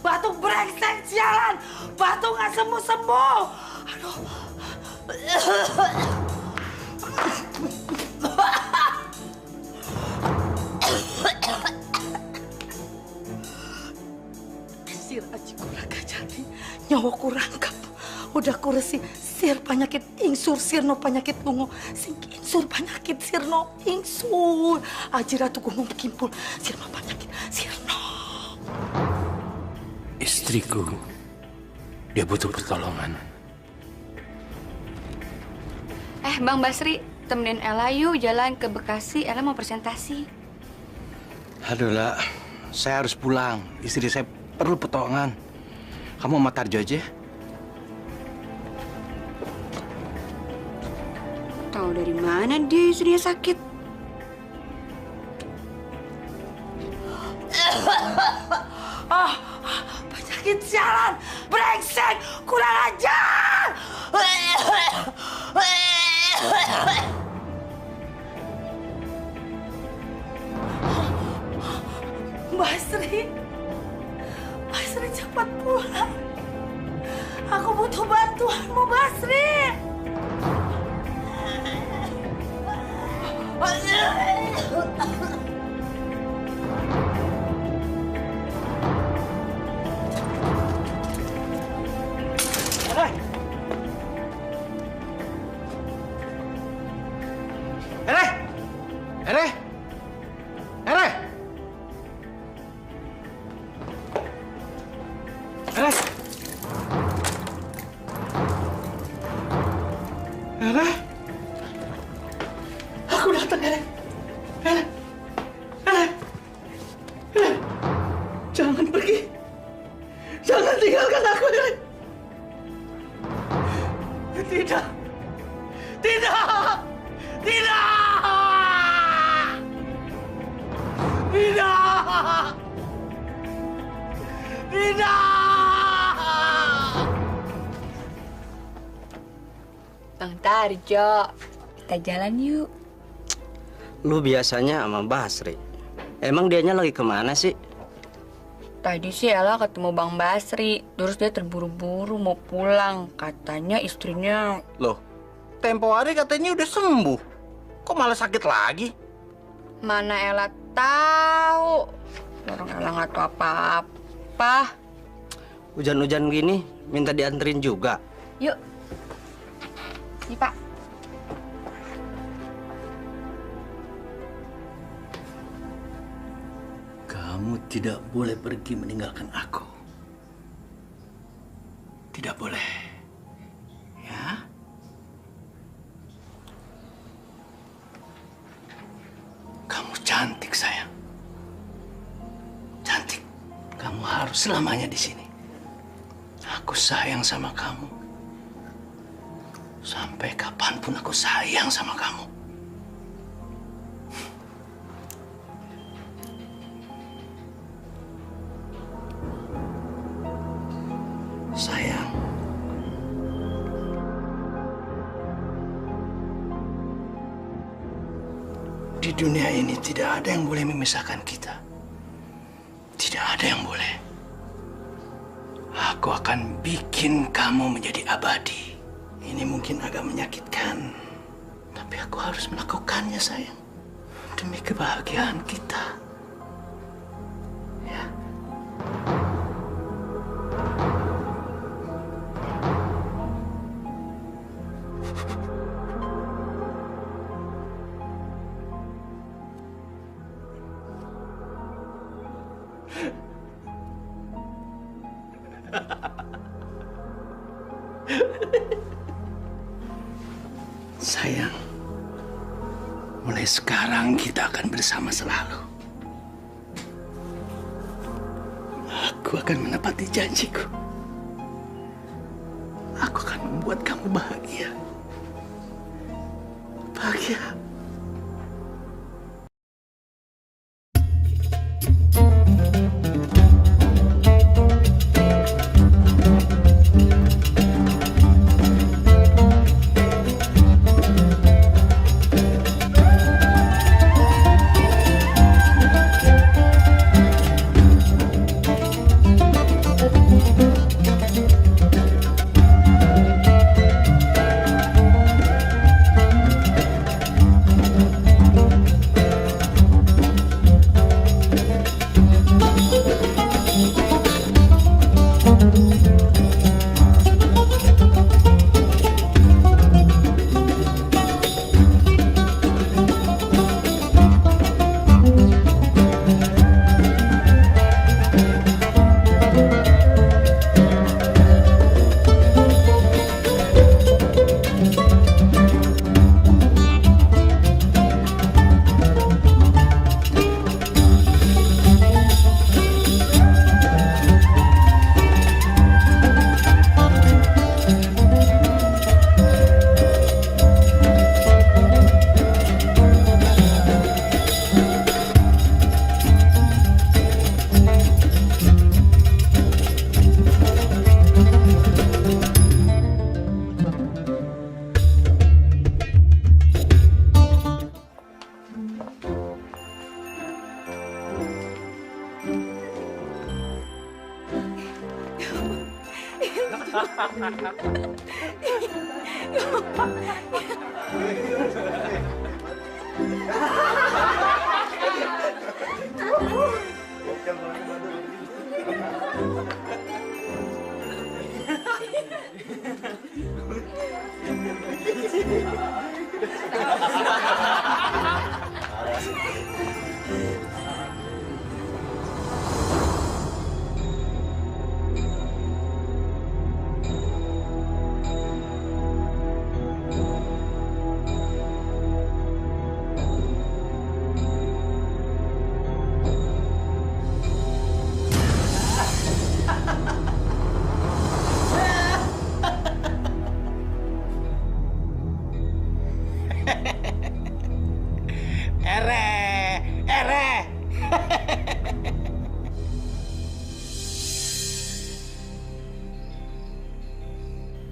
Batu brengsek sialan. Batu nggak sembuh-sembuh. Aduh. Sir aji kuraga jadi nyawa kurangkap. Udah kuresi sir penyakit ingsur sirno penyakit lungo. Sing ingsur penyakit sirno ingsur. Aji ratu gumung kimpul sirno penyakit sirno. Istriku, dia butuh pertolongan. Bang Basri, temenin Ella yuk jalan ke Bekasi. Ella mau presentasi. Aduh, lah, saya harus pulang. Istri saya perlu pertolongan. Kamu sama Tarjo aja. Tahu dari mana dia istrinya sakit? Penyakit sialan, brengsek, kurang ajar. Basri, Basri cepat pulang. Aku butuh bantuanmu, Basri. Aku datang, Ere. Jangan pergi. Jangan tinggalkan aku, Ere. Tidak. Tidak. Tidak. Tidak. Tidak. Bang Tarjo, kita jalan yuk. Lu biasanya sama Basri. Emang dianya lagi kemana sih? Tadi sih Ella ketemu Bang Basri, terus dia terburu-buru mau pulang. Katanya istrinya... Loh, tempo hari katanya udah sembuh. Kok malah sakit lagi? Mana Ella tahu? Orang Ella nggak tahu apa-apa. Hujan-hujan gini, minta dianterin juga. Yuk. Nih, Pak. Kamu tidak boleh pergi meninggalkan aku. Tidak boleh. Ya? Kamu cantik, sayang. Cantik. Kamu harus selamanya di sini. Aku sayang sama kamu. Sampai kapanpun aku sayang sama kamu. Sayang. Di dunia ini tidak ada yang boleh memisahkan kita. Tidak ada yang boleh. Aku akan bikin kamu menjadi abadi. Ini mungkin agak menyakitkan, tapi aku harus melakukannya, sayang. Demi kebahagiaan kita. Ya. Sayang, mulai sekarang kita akan bersama selalu. Aku akan menepati janjiku. Aku akan membuat kamu bahagia. Bahagia.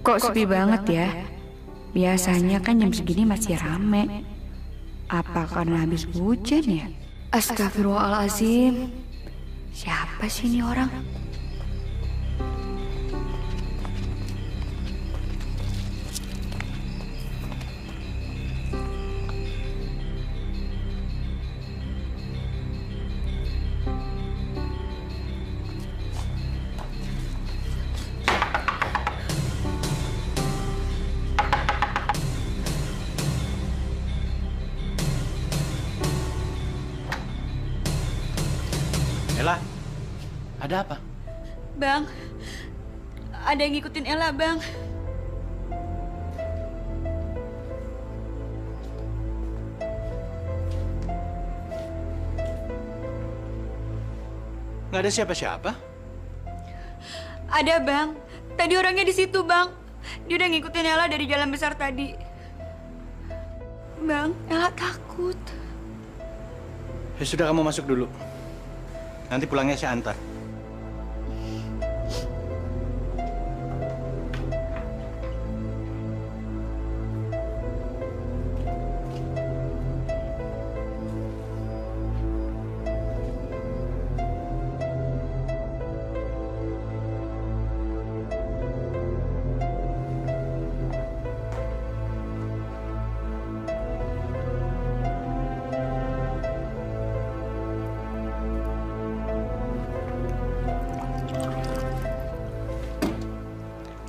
Kok sepi banget ya? Biasanya kan jam segini masih rame. Apa karena habis hujan ya? Astagfirullahaladzim. Siapa sih ini orang? Ella, ada apa? Bang, ada yang ngikutin Ella, Bang. Nggak ada siapa-siapa? Ada, Bang. Tadi orangnya di situ, Bang. Dia udah ngikutin Ella dari jalan besar tadi. Bang, Ella takut. Ya sudah, kamu masuk dulu. Nanti pulangnya saya antar.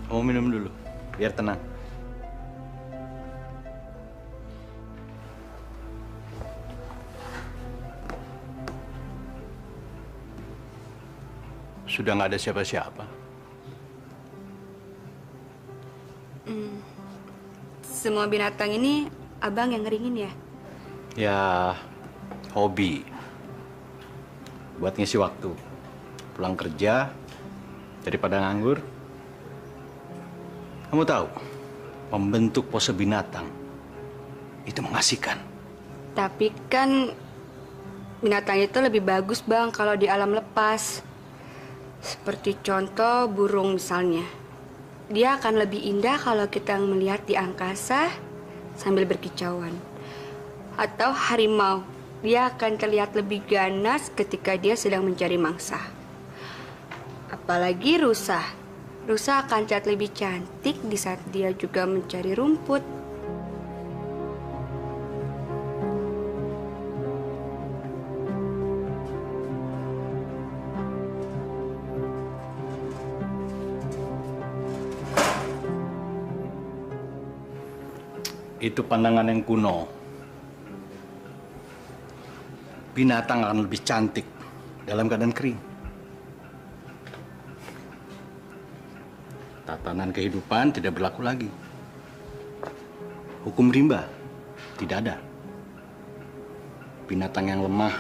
Kamu minum dulu, biar tenang. Sudah nggak ada siapa-siapa. Semua binatang ini abang yang ngeringin ya? Ya, hobi. Buat ngisi waktu. Pulang kerja, daripada nganggur. Kamu tahu, membentuk pose binatang itu mengasihkan. Tapi kan binatang itu lebih bagus, Bang, kalau di alam lepas. Seperti contoh burung misalnya. Dia akan lebih indah kalau kita melihat di angkasa sambil berkicauan. Atau harimau, dia akan terlihat lebih ganas ketika dia sedang mencari mangsa. Apalagi rusa. Rusa akan terlihat lebih cantik di saat dia juga mencari rumput. Itu pandangan yang kuno. Binatang akan lebih cantik dalam keadaan kering. Tatanan kehidupan tidak berlaku lagi. Hukum rimba tidak ada. Binatang yang lemah,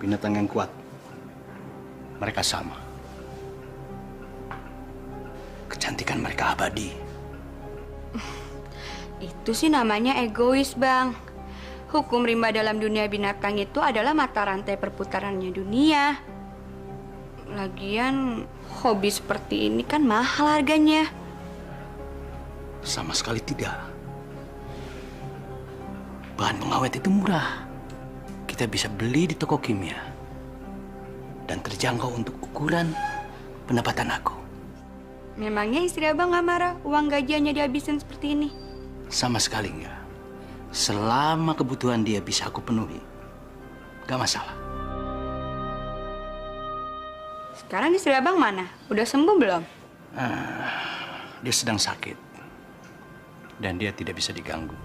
binatang yang kuat, mereka sama. Kecantikan mereka abadi. Itu sih namanya egois, Bang. Hukum rimba dalam dunia binatang itu adalah mata rantai perputarannya dunia. Lagian, hobi seperti ini kan mahal harganya. Sama sekali tidak. Bahan pengawet itu murah. Kita bisa beli di toko kimia. Dan terjangkau untuk ukuran pendapatan aku. Memangnya istri abang nggak marah uang gajiannya dihabisin seperti ini? Sama sekali enggak. Selama kebutuhan dia bisa aku penuhi, gak masalah. Sekarang istri abang mana? Udah sembuh belum? Dia sedang sakit. Dan dia tidak bisa diganggu.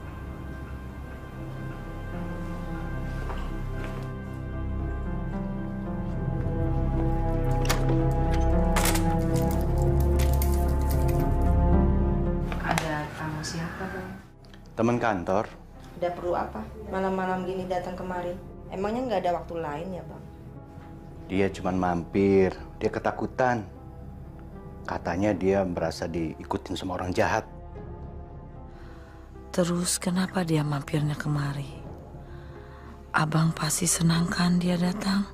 Ada tamu siapa, Bang? Teman kantor. Udah perlu apa? Malam-malam gini datang kemari. Emangnya nggak ada waktu lain ya, Bang? Dia cuma mampir. Dia ketakutan. Katanya dia merasa diikutin sama orang jahat. Terus kenapa dia mampirnya kemari? Abang pasti senang kan dia datang?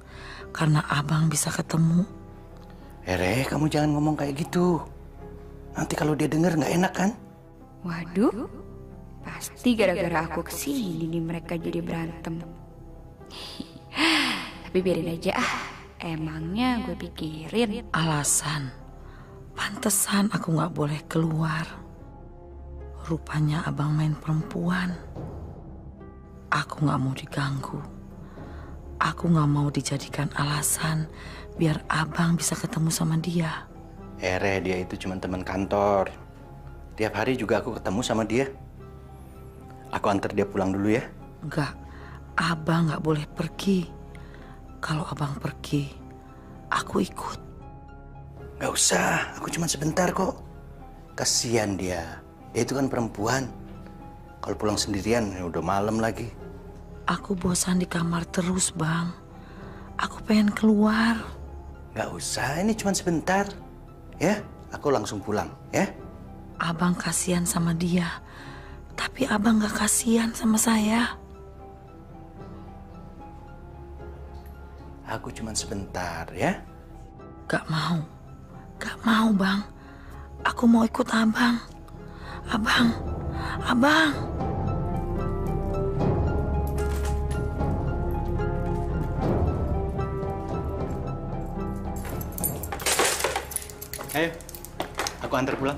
Karena abang bisa ketemu. Kamu jangan ngomong kayak gitu. Nanti kalau dia dengar nggak enak kan? Waduh, pasti gara-gara aku kesini nih mereka jadi berantem. Tapi biarin aja ah, emangnya gue pikirin. Alasan, pantesan aku nggak boleh keluar. Rupanya abang main perempuan. Aku nggak mau diganggu. Aku nggak mau dijadikan alasan biar abang bisa ketemu sama dia. Dia itu cuma teman kantor. Tiap hari juga aku ketemu sama dia. Aku antar dia pulang dulu ya. Enggak, abang nggak boleh pergi. Kalau abang pergi, aku ikut. Gak usah, aku cuma sebentar kok. Kasihan dia. Dia itu kan perempuan. Kalau pulang sendirian, ya udah malam lagi. Aku bosan di kamar terus, Bang. Aku pengen keluar. Gak usah, ini cuma sebentar. Ya, aku langsung pulang, ya. Abang kasihan sama dia. Tapi abang gak kasihan sama saya. Aku cuma sebentar, ya. Gak mau. Gak mau, Bang. Aku mau ikut abang. Abang. Ayo, aku antar pulang.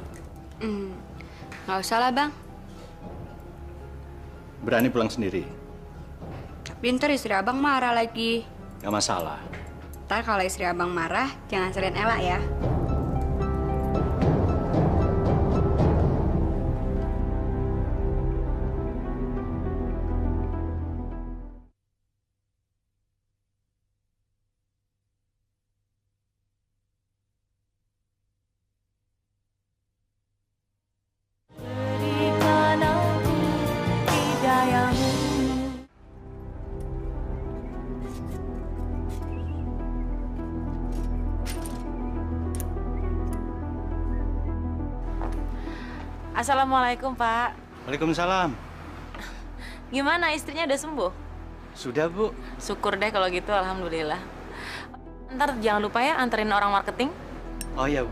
Nggak usah lah bang. Berani pulang sendiri? Tapi ntar istri abang marah lagi. Gak masalah. Ntar kalau istri abang marah, jangan selain Ella ya. Assalamualaikum, Pak. Waalaikumsalam. Gimana istrinya udah sembuh? Sudah, Bu. Syukur deh kalau gitu, alhamdulillah. Ntar jangan lupa ya anterin orang marketing. Oh iya, Bu.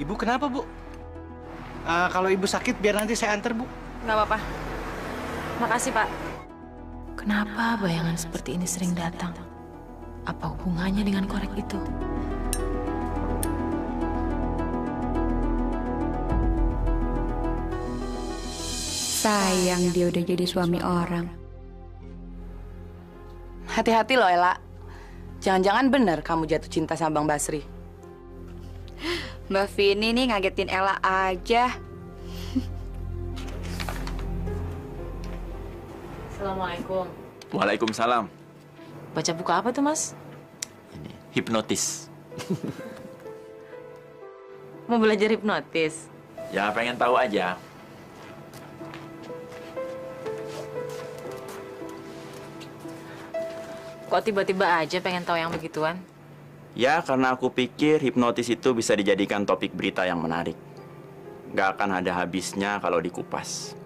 Ibu kenapa, Bu? Kalau Ibu sakit, biar nanti saya antar, Bu. Nggak apa-apa. Makasih, Pak. Kenapa bayangan seperti ini sering datang? Apa hubungannya dengan korek itu? Sayang dia udah jadi suami orang. Hati-hati loh, Ella. Jangan-jangan benar kamu jatuh cinta sama Bang Basri. Mbak Vini nih ngagetin Ella aja. Assalamualaikum. Waalaikumsalam. Baca buku apa tuh, Mas? Ini hipnotis. Mau belajar hipnotis? Ya pengen tahu aja. Kok tiba-tiba aja pengen tahu yang begituan? Ya karena aku pikir hipnotis itu bisa dijadikan topik berita yang menarik. Gak akan ada habisnya kalau dikupas.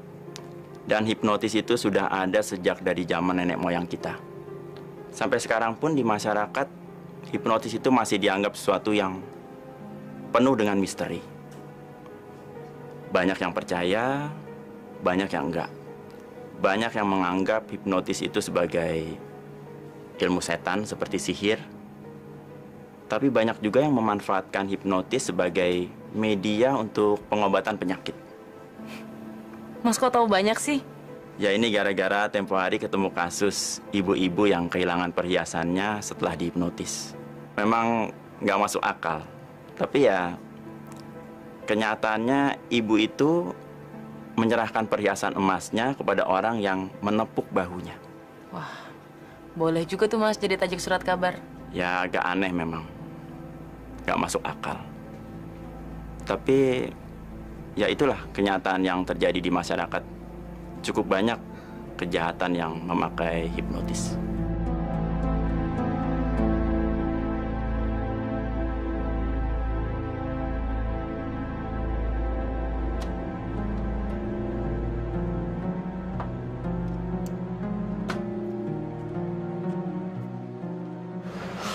Dan hipnotis itu sudah ada sejak dari zaman nenek moyang kita. Sampai sekarang pun di masyarakat, hipnotis itu masih dianggap sesuatu yang penuh dengan misteri. Banyak yang percaya, banyak yang enggak. Banyak yang menganggap hipnotis itu sebagai ilmu setan seperti sihir. Tapi banyak juga yang memanfaatkan hipnotis sebagai media untuk pengobatan penyakit. Mas kok tahu banyak sih? Ya ini gara-gara tempo hari ketemu kasus ibu-ibu yang kehilangan perhiasannya setelah dihipnotis. Memang nggak masuk akal. Tapi ya kenyataannya ibu itu menyerahkan perhiasan emasnya kepada orang yang menepuk bahunya. Wah, boleh juga tuh Mas jadi tajuk surat kabar. Ya agak aneh memang. Nggak masuk akal. Tapi ya itulah kenyataan yang terjadi di masyarakat. Cukup banyak kejahatan yang memakai hipnotis.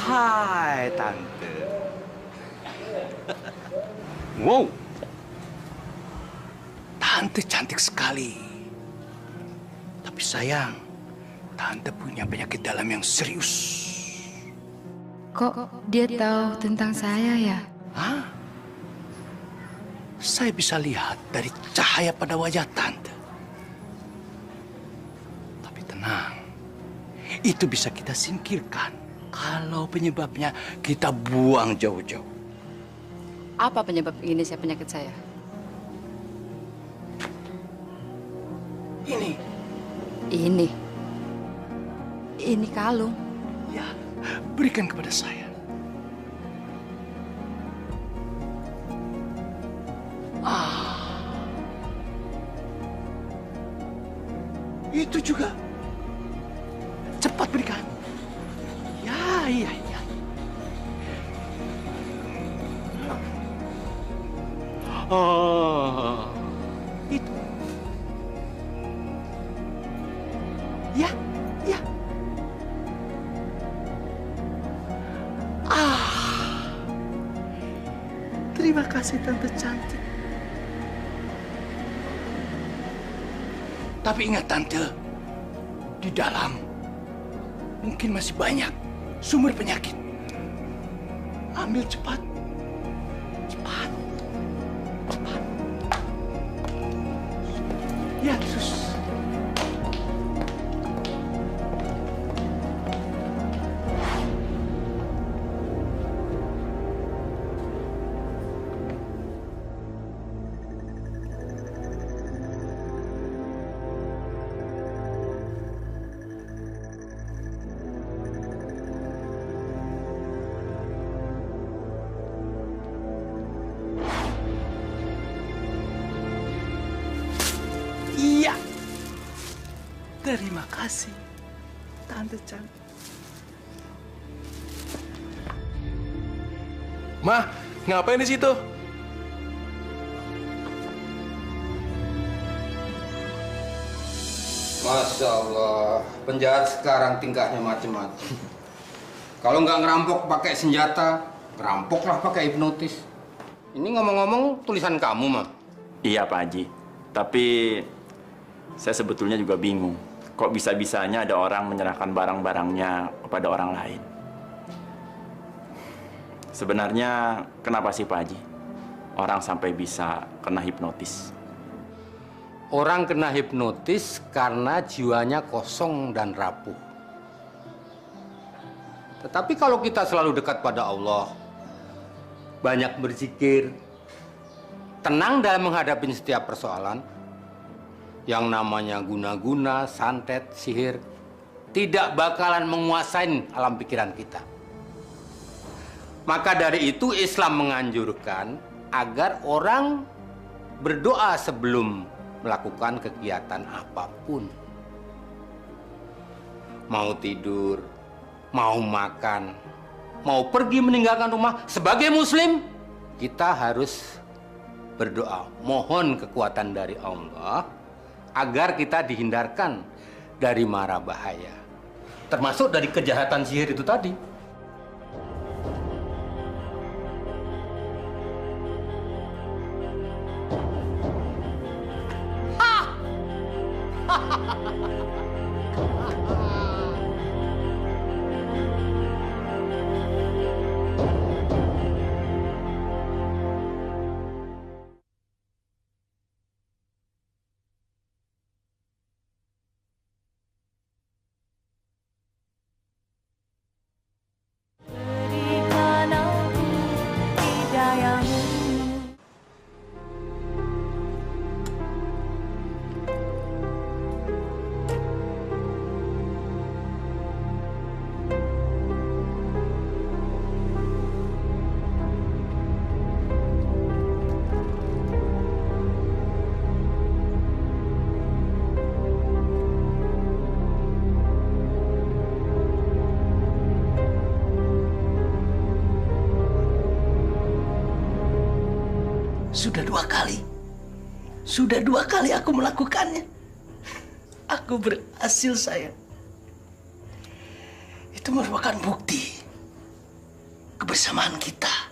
Hai, Tante. Wow. Tante cantik sekali. Tapi sayang, Tante punya penyakit dalam yang serius. Kok dia tahu tentang saya ya? Hah? Saya bisa lihat dari cahaya pada wajah Tante. Tapi tenang, itu bisa kita singkirkan kalau penyebabnya kita buang jauh-jauh. Apa penyebab ini penyakit saya? Ini kalung. Ya, berikan kepada saya. Itu juga. Cepat berikan. Ya, iya. Itu. Ya. Terima kasih Tante cantik. Tapi ingat Tante, di dalam mungkin masih banyak sumber penyakit. Ambil cepat. Ya, sus. Iya. Terima kasih, Tante cantik. Ma, ngapain di situ? Masya Allah, penjahat sekarang tingkahnya macam-macam. Kalau nggak ngerampok pakai senjata, ngerampoklah pakai hipnotis. Ini ngomong-ngomong tulisan kamu, Mam? Iya, Pak Haji. Tapi saya sebetulnya juga bingung. Kok bisa-bisanya ada orang menyerahkan barang-barangnya kepada orang lain? Sebenarnya kenapa sih Pak Haji? Orang sampai bisa kena hipnotis. Orang kena hipnotis karena jiwanya kosong dan rapuh. Tetapi kalau kita selalu dekat pada Allah, banyak berzikir, tenang dalam menghadapi setiap persoalan, yang namanya guna-guna, santet, sihir, tidak bakalan menguasai alam pikiran kita. Maka dari itu Islam menganjurkan agar orang berdoa sebelum melakukan kegiatan apapun. Mau tidur, mau makan, mau pergi meninggalkan rumah, sebagai muslim kita harus berdoa, mohon kekuatan dari Allah agar kita dihindarkan dari mara bahaya. termasuk dari kejahatan sihir itu tadi. Sudah dua kali aku melakukannya. Aku berhasil, sayang. Itu merupakan bukti kebersamaan kita.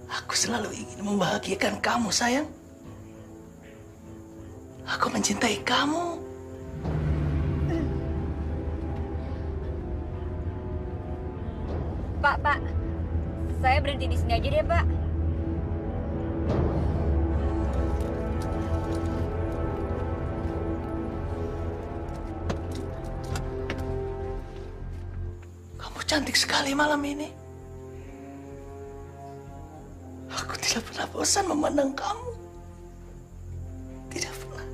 Aku selalu ingin membahagiakan kamu, sayang. Aku mencintai kamu. Pak, saya berhenti di sini aja deh, Pak. Cantik sekali malam ini. Aku tidak pernah bosan memandang kamu. Tidak pernah.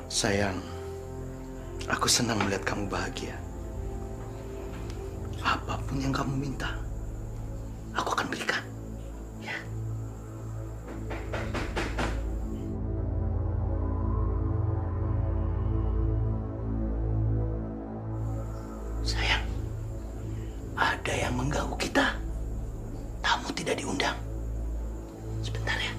Sayang, aku senang melihat kamu bahagia. Apapun yang kamu minta, aku akan berikan. Sayang, ada yang mengganggu kita. Tamu tidak diundang. Sebentar ya.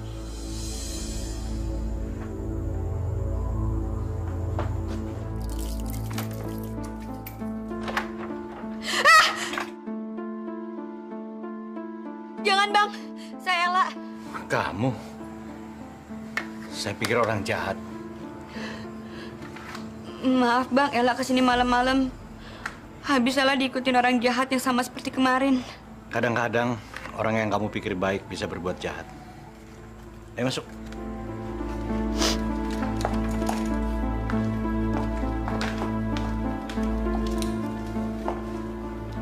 Jangan, Bang. Saya Ella. Kamu? Saya pikir orang jahat. Maaf, Bang. Ella kesini malam-malam. Habis Ella diikutin orang jahat yang sama seperti kemarin. Kadang-kadang orang yang kamu pikir baik bisa berbuat jahat. Ayo masuk.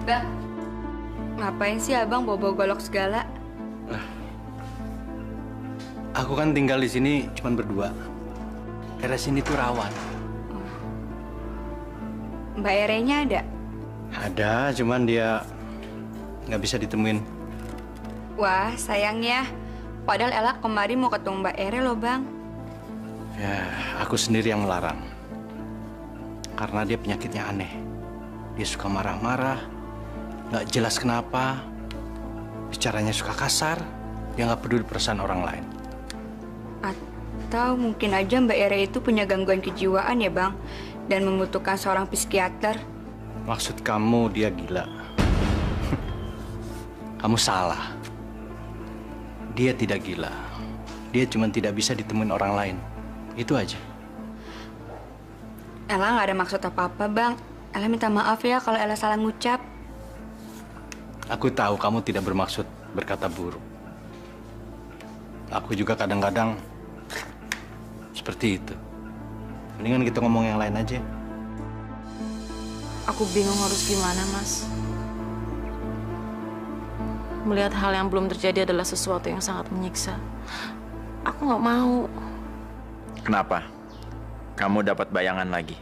Bang, ngapain sih Abang bawa-bawa golok segala? Aku kan tinggal di sini cuma berdua. Daerah sini tuh rawan. Mbak Erenya ada? Ada, cuman dia nggak bisa ditemuin. Wah, sayangnya. Padahal Ella kemarin mau ketemu Mbak Ere loh, Bang. Ya, aku sendiri yang melarang. Karena dia penyakitnya aneh. Dia suka marah-marah, nggak jelas kenapa. Bicaranya suka kasar, dia nggak peduli perasaan orang lain. Atau mungkin aja Mbak Ere itu punya gangguan kejiwaan ya, Bang? Dan membutuhkan seorang psikiater. Maksud kamu dia gila? Kamu salah. Dia tidak gila. Dia cuma tidak bisa ditemuin orang lain. Itu aja. Ella nggak ada maksud apa-apa, Bang. Ella minta maaf ya kalau Ella salah ngucap. Aku tahu kamu tidak bermaksud berkata buruk. Aku juga kadang-kadang seperti itu. Mendingan kita ngomong yang lain aja. Aku bingung harus gimana, Mas. Melihat hal yang belum terjadi adalah sesuatu yang sangat menyiksa. Aku nggak mau. Kenapa? Kamu dapat bayangan lagi?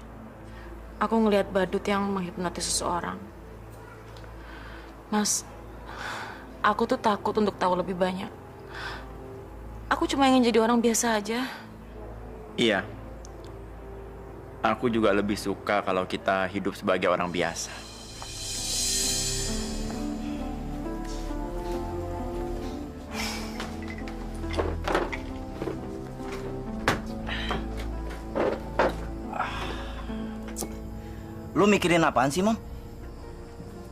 Aku ngelihat badut yang menghipnotis seseorang. Mas, aku tuh takut untuk tahu lebih banyak. Aku cuma ingin jadi orang biasa aja. Iya. Aku juga lebih suka kalau kita hidup sebagai orang biasa. Lu mikirin apaan sih, Mam?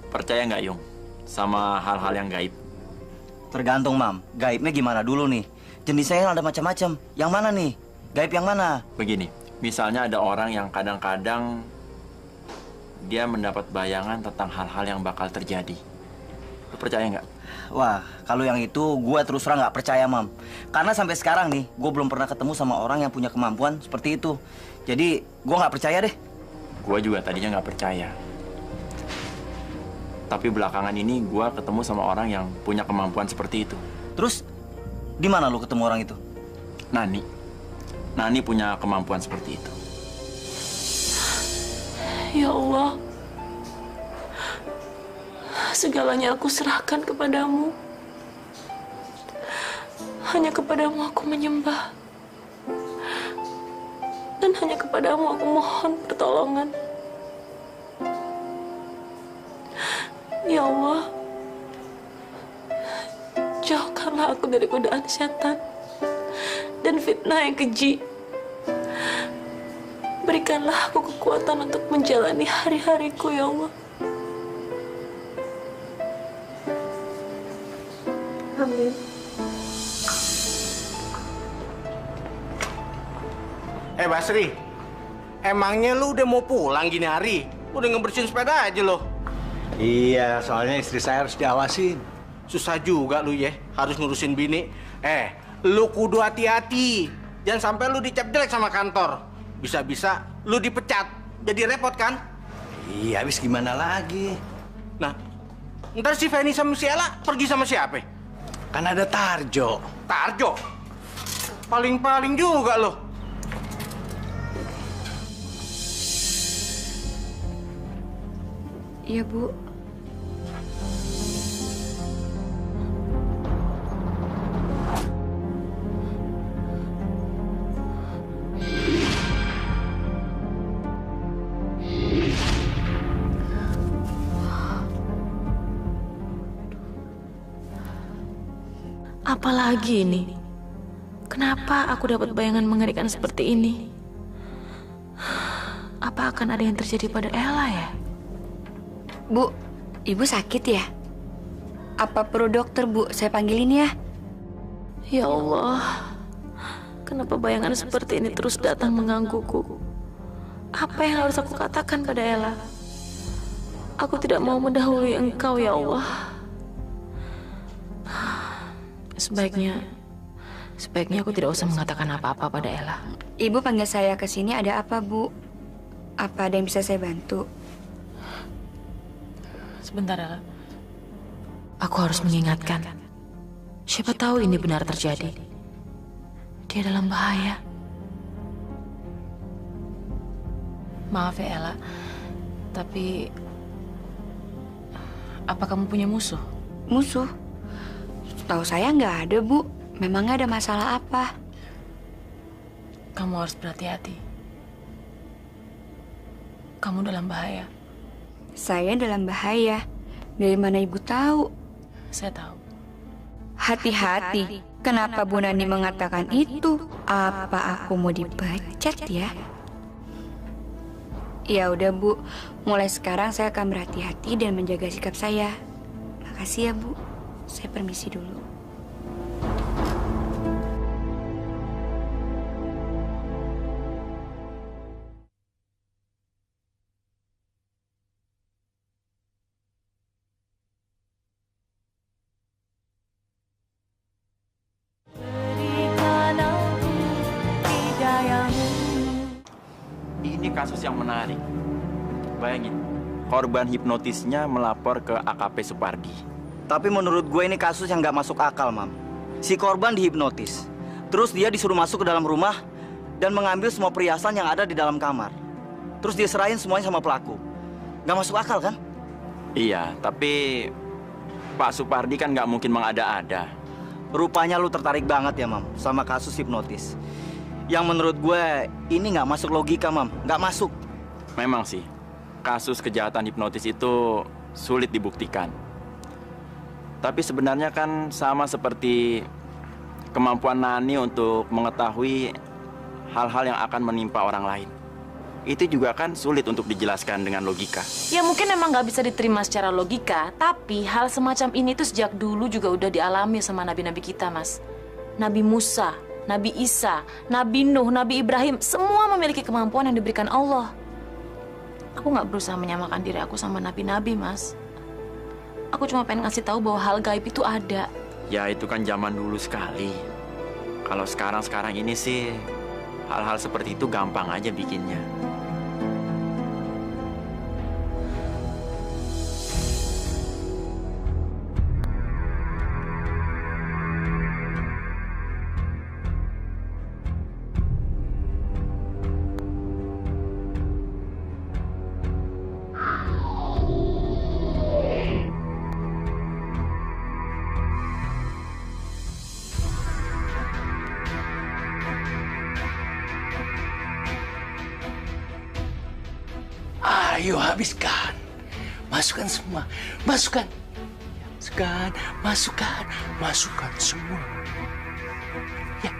Percaya nggak, Yung? Sama hal-hal yang gaib? Tergantung, Mam. Gaibnya gimana dulu nih? Jenisnya ada macam-macam. Yang mana nih? Gaib yang mana? Begini, misalnya ada orang yang kadang-kadang dia mendapat bayangan tentang hal-hal yang bakal terjadi. Lu percaya nggak? Wah, kalau yang itu gue terus terang nggak percaya, Mam. Karena sampai sekarang nih, gue belum pernah ketemu sama orang yang punya kemampuan seperti itu. Jadi, gue nggak percaya deh. Gue juga tadinya nggak percaya. Tapi belakangan ini gue ketemu sama orang yang punya kemampuan seperti itu. Terus, di mana lu ketemu orang itu? Nani. Nani punya kemampuan seperti itu. Ya Allah, segalanya aku serahkan kepadamu. Hanya kepadamu aku menyembah. Dan hanya kepadamu aku mohon pertolongan. Ya Allah, jauhkanlah aku dari godaan setan dan fitnah yang keji. Berikanlah aku kekuatan untuk menjalani hari-hariku, ya Allah. Amin. Basri, emangnya lu udah mau pulang gini hari? Udah ngebersihin sepeda aja lo. Iya, soalnya istri saya harus diawasin. Susah juga lu ya, harus ngurusin bini. Lu kudu hati-hati. Jangan sampai lu dicap jelek sama kantor. Bisa-bisa lu dipecat. Jadi repot kan? Iya, habis gimana lagi? Nah, ntar si Feni sama si Ella pergi sama siapa? Kan ada Tarjo. Tarjo? Paling-paling juga lo. Iya, Bu. Apalagi ini? Kenapa aku dapat bayangan mengerikan seperti ini? Apa akan ada yang terjadi pada Ella ya? Bu, Ibu sakit ya? Apa perlu dokter, Bu? Saya panggilin ya. Ya Allah, kenapa bayangan seperti ini terus datang menggangguku? Apa yang harus aku katakan pada Ella? Aku tidak mau mendahului Engkau, ya Allah. Sebaiknya aku tidak usah mengatakan apa-apa pada Ella. Ibu panggil saya ke sini ada apa, Bu? Apa ada yang bisa saya bantu? Sebentar, Ella. Aku harus mengingatkan. Siapa tahu ini benar terjadi. Dia dalam bahaya. Maaf ya, Ella. Tapi apa kamu punya musuh? Musuh? Tahu saya nggak ada, Bu. Memangnya ada masalah apa? Kamu harus berhati-hati. Kamu dalam bahaya. Saya dalam bahaya. Dari mana Ibu tahu? Saya tahu. Hati-hati. Kenapa Bu Nani mengatakan itu? Apa aku mau dipecat ya? Ya udah, Bu. Mulai sekarang saya akan berhati-hati dan menjaga sikap saya. Makasih ya, Bu. Saya permisi dulu. Ini kasus yang menarik. Bayangin, korban hipnotisnya melapor ke AKP Supardi. Tapi menurut gue ini kasus yang nggak masuk akal, Mam. Si korban dihipnotis. Terus dia disuruh masuk ke dalam rumah dan mengambil semua perhiasan yang ada di dalam kamar. Terus dia serahin semuanya sama pelaku. Nggak masuk akal, kan? Iya, tapi Pak Supardi kan nggak mungkin mengada-ada. Rupanya lu tertarik banget ya, Mam, sama kasus hipnotis. Yang menurut gue ini nggak masuk logika, Mam. Nggak masuk. Memang sih, kasus kejahatan hipnotis itu sulit dibuktikan. Tapi sebenarnya kan sama seperti kemampuan Nani untuk mengetahui hal-hal yang akan menimpa orang lain. itu juga kan sulit untuk dijelaskan dengan logika. Ya mungkin emang nggak bisa diterima secara logika, tapi hal semacam ini tuh sejak dulu juga udah dialami sama nabi-nabi kita, Mas. Nabi Musa, Nabi Isa, Nabi Nuh, Nabi Ibrahim, semua memiliki kemampuan yang diberikan Allah. Aku nggak berusaha menyamakan diri aku sama nabi-nabi, Mas. Aku cuma pengen ngasih tahu bahwa hal gaib itu ada. Ya itu kan zaman dulu sekali. Kalau sekarang ini sih hal-hal seperti itu gampang aja bikinnya. Ayo habiskan. Masukkan semua. Masukkan. Masukkan. Masukkan. Masukkan semua. Ya.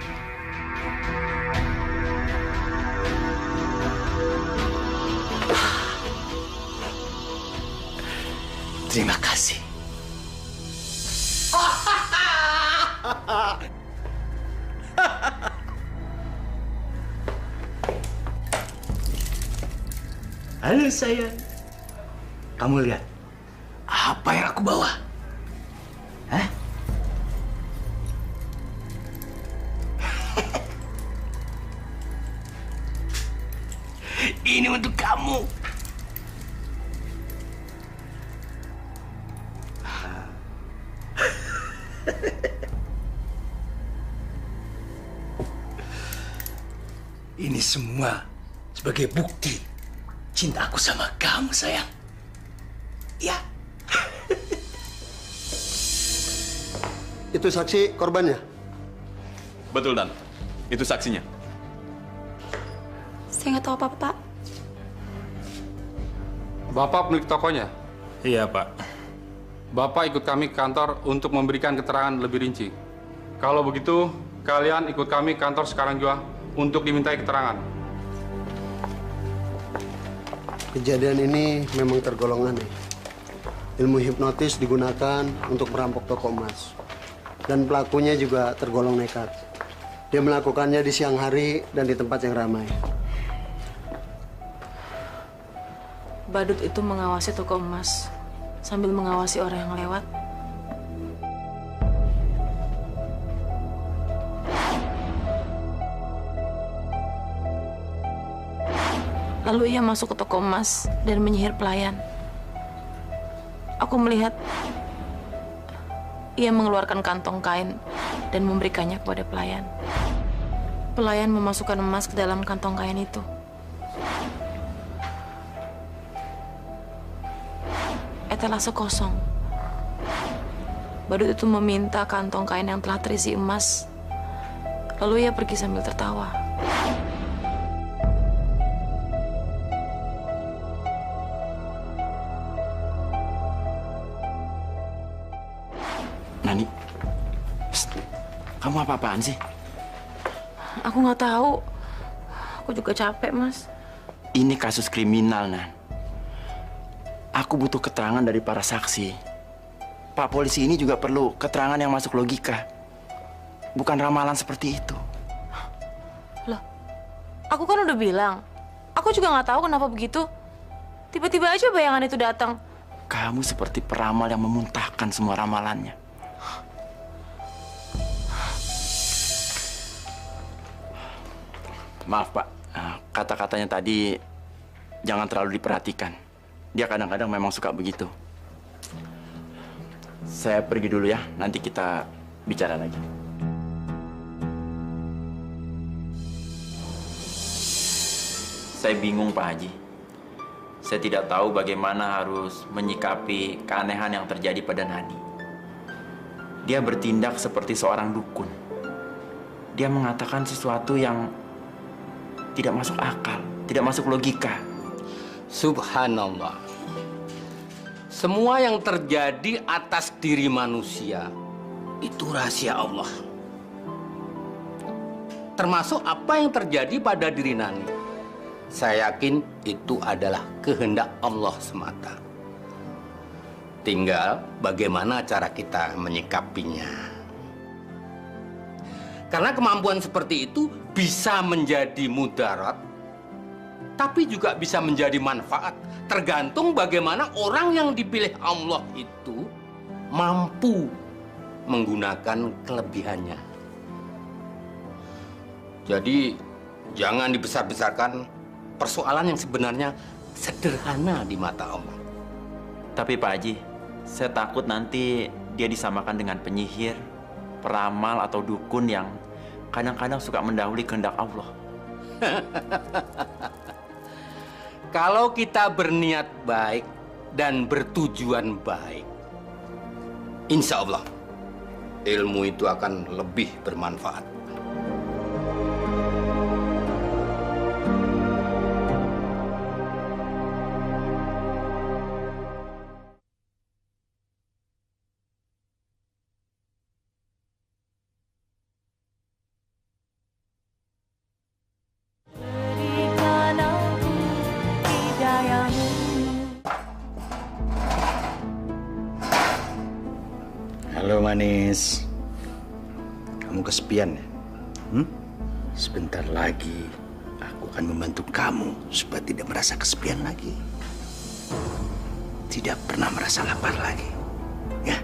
Terima kasih. Halo sayang, kamu lihat apa yang aku bawa? Hah? Ini untuk kamu. Ini semua sebagai bukti cinta aku sama kamu, sayang. Ya. Itu saksi korbannya? Betul, Dan. Itu saksinya. Saya nggak tahu apa-apa, Pak. Bapak pemilik tokonya? Iya, Pak. Bapak ikut kami ke kantor untuk memberikan keterangan lebih rinci. Kalau begitu, kalian ikut kami ke kantor sekarang juga untuk dimintai keterangan. Kejadian ini memang tergolong aneh. Ilmu hipnotis digunakan untuk merampok toko emas. Dan pelakunya juga tergolong nekat. Dia melakukannya di siang hari dan di tempat yang ramai. Badut itu mengawasi toko emas sambil mengawasi orang yang lewat. Lalu ia masuk ke toko emas dan menyihir pelayan. Aku melihat ia mengeluarkan kantong kain dan memberikannya kepada pelayan. Pelayan memasukkan emas ke dalam kantong kain itu. Etalase kosong. Badut itu meminta kantong kain yang telah terisi emas. Lalu ia pergi sambil tertawa. Nani, psst, kamu apa-apaan sih? Aku nggak tahu. Aku juga capek, Mas. Ini kasus kriminal, Nan. Aku butuh keterangan dari para saksi. Pak polisi ini juga perlu keterangan yang masuk logika. Bukan ramalan seperti itu. Loh, aku kan udah bilang. Aku juga nggak tahu kenapa begitu. Tiba-tiba aja bayangan itu datang. Kamu seperti peramal yang memuntahkan semua ramalannya. Maaf, Pak. Kata-katanya tadi jangan terlalu diperhatikan. Dia kadang-kadang memang suka begitu. Saya pergi dulu ya. Nanti kita bicara lagi. Saya bingung, Pak Haji. Saya tidak tahu bagaimana harus menyikapi keanehan yang terjadi pada Nani. Dia bertindak seperti seorang dukun. Dia mengatakan sesuatu yang tidak masuk akal, tidak masuk logika. Subhanallah. Semua yang terjadi atas diri manusia itu rahasia Allah. Termasuk apa yang terjadi pada diri Nani. Saya yakin itu adalah kehendak Allah semata. Tinggal bagaimana cara kita menyikapinya. Karena kemampuan seperti itu bisa menjadi mudarat, tapi juga bisa menjadi manfaat. Tergantung bagaimana orang yang dipilih Allah itu mampu menggunakan kelebihannya. Jadi jangan dibesar-besarkan persoalan yang sebenarnya sederhana di mata Allah. Tapi Pak Haji, saya takut nanti dia disamakan dengan penyihir, peramal atau dukun yang kadang-kadang suka mendahului kehendak Allah. Kalau kita berniat baik dan bertujuan baik, insya Allah ilmu itu akan lebih bermanfaat. Halo manis, kamu kesepian ya? Sebentar lagi aku akan membantu kamu supaya tidak merasa kesepian lagi, tidak pernah merasa lapar lagi, ya?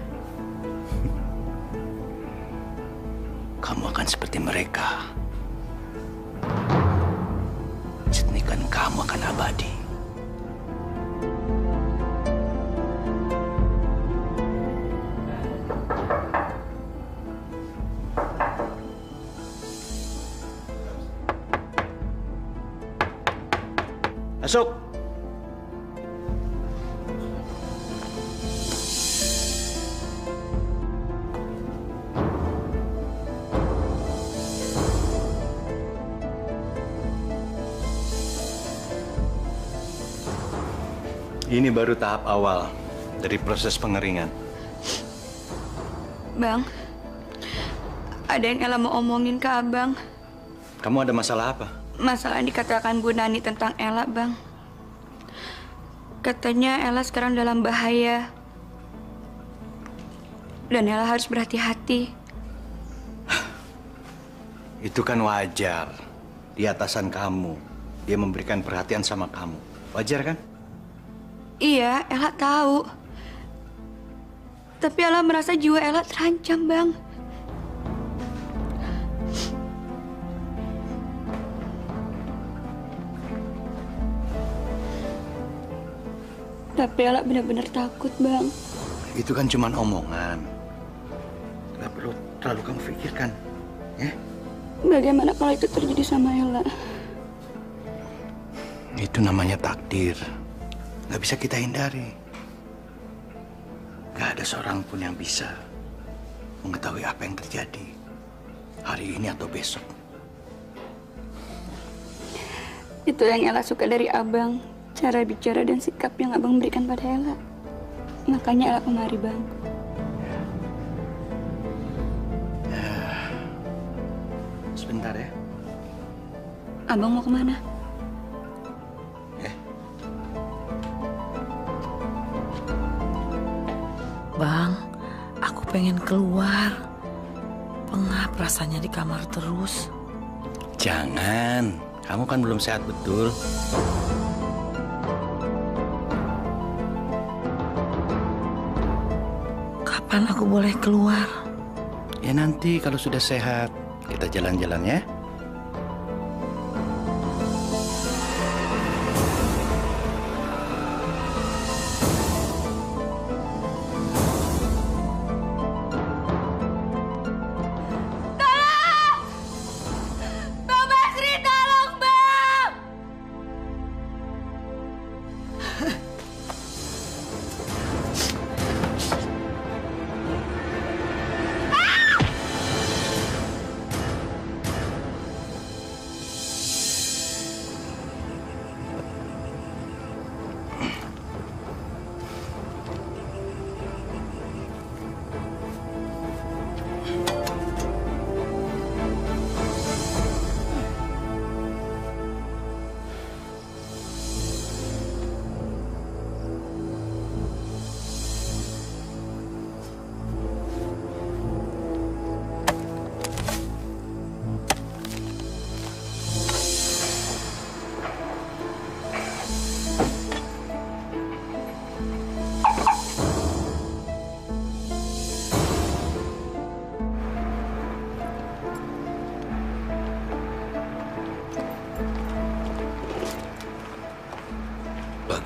Kamu akan seperti mereka, jenikan kamu akan abadi. Masuk. Ini baru tahap awal dari proses pengeringan. Bang, ada yang Ella mau omongin ke Abang. Kamu ada masalah apa? Masalah yang dikatakan Bu Nani tentang Ella, Bang. Katanya Ella sekarang dalam bahaya. Dan Ella harus berhati-hati. Itu kan wajar. Di atasan kamu, dia memberikan perhatian sama kamu. Wajar kan? Iya, Ella tahu. Tapi Ella merasa jiwa Ella terancam, Bang. Tapi Ella benar-benar takut, Bang. Itu kan cuma omongan. Gak perlu terlalu kamu pikirkan, ya? Bagaimana kalau itu terjadi sama Ella? Itu namanya takdir. Gak bisa kita hindari. Gak ada seorang pun yang bisa mengetahui apa yang terjadi hari ini atau besok. Itu yang Ella suka dari Abang. Cara bicara dan sikap yang Abang berikan pada Ella. Makanya Ella kemari, Bang. Sebentar ya. Abang mau kemana? Bang, aku pengen keluar. Pengap rasanya di kamar terus. Jangan, kamu kan belum sehat betul. Kapan aku boleh keluar? Ya nanti kalau sudah sehat, kita jalan-jalan ya.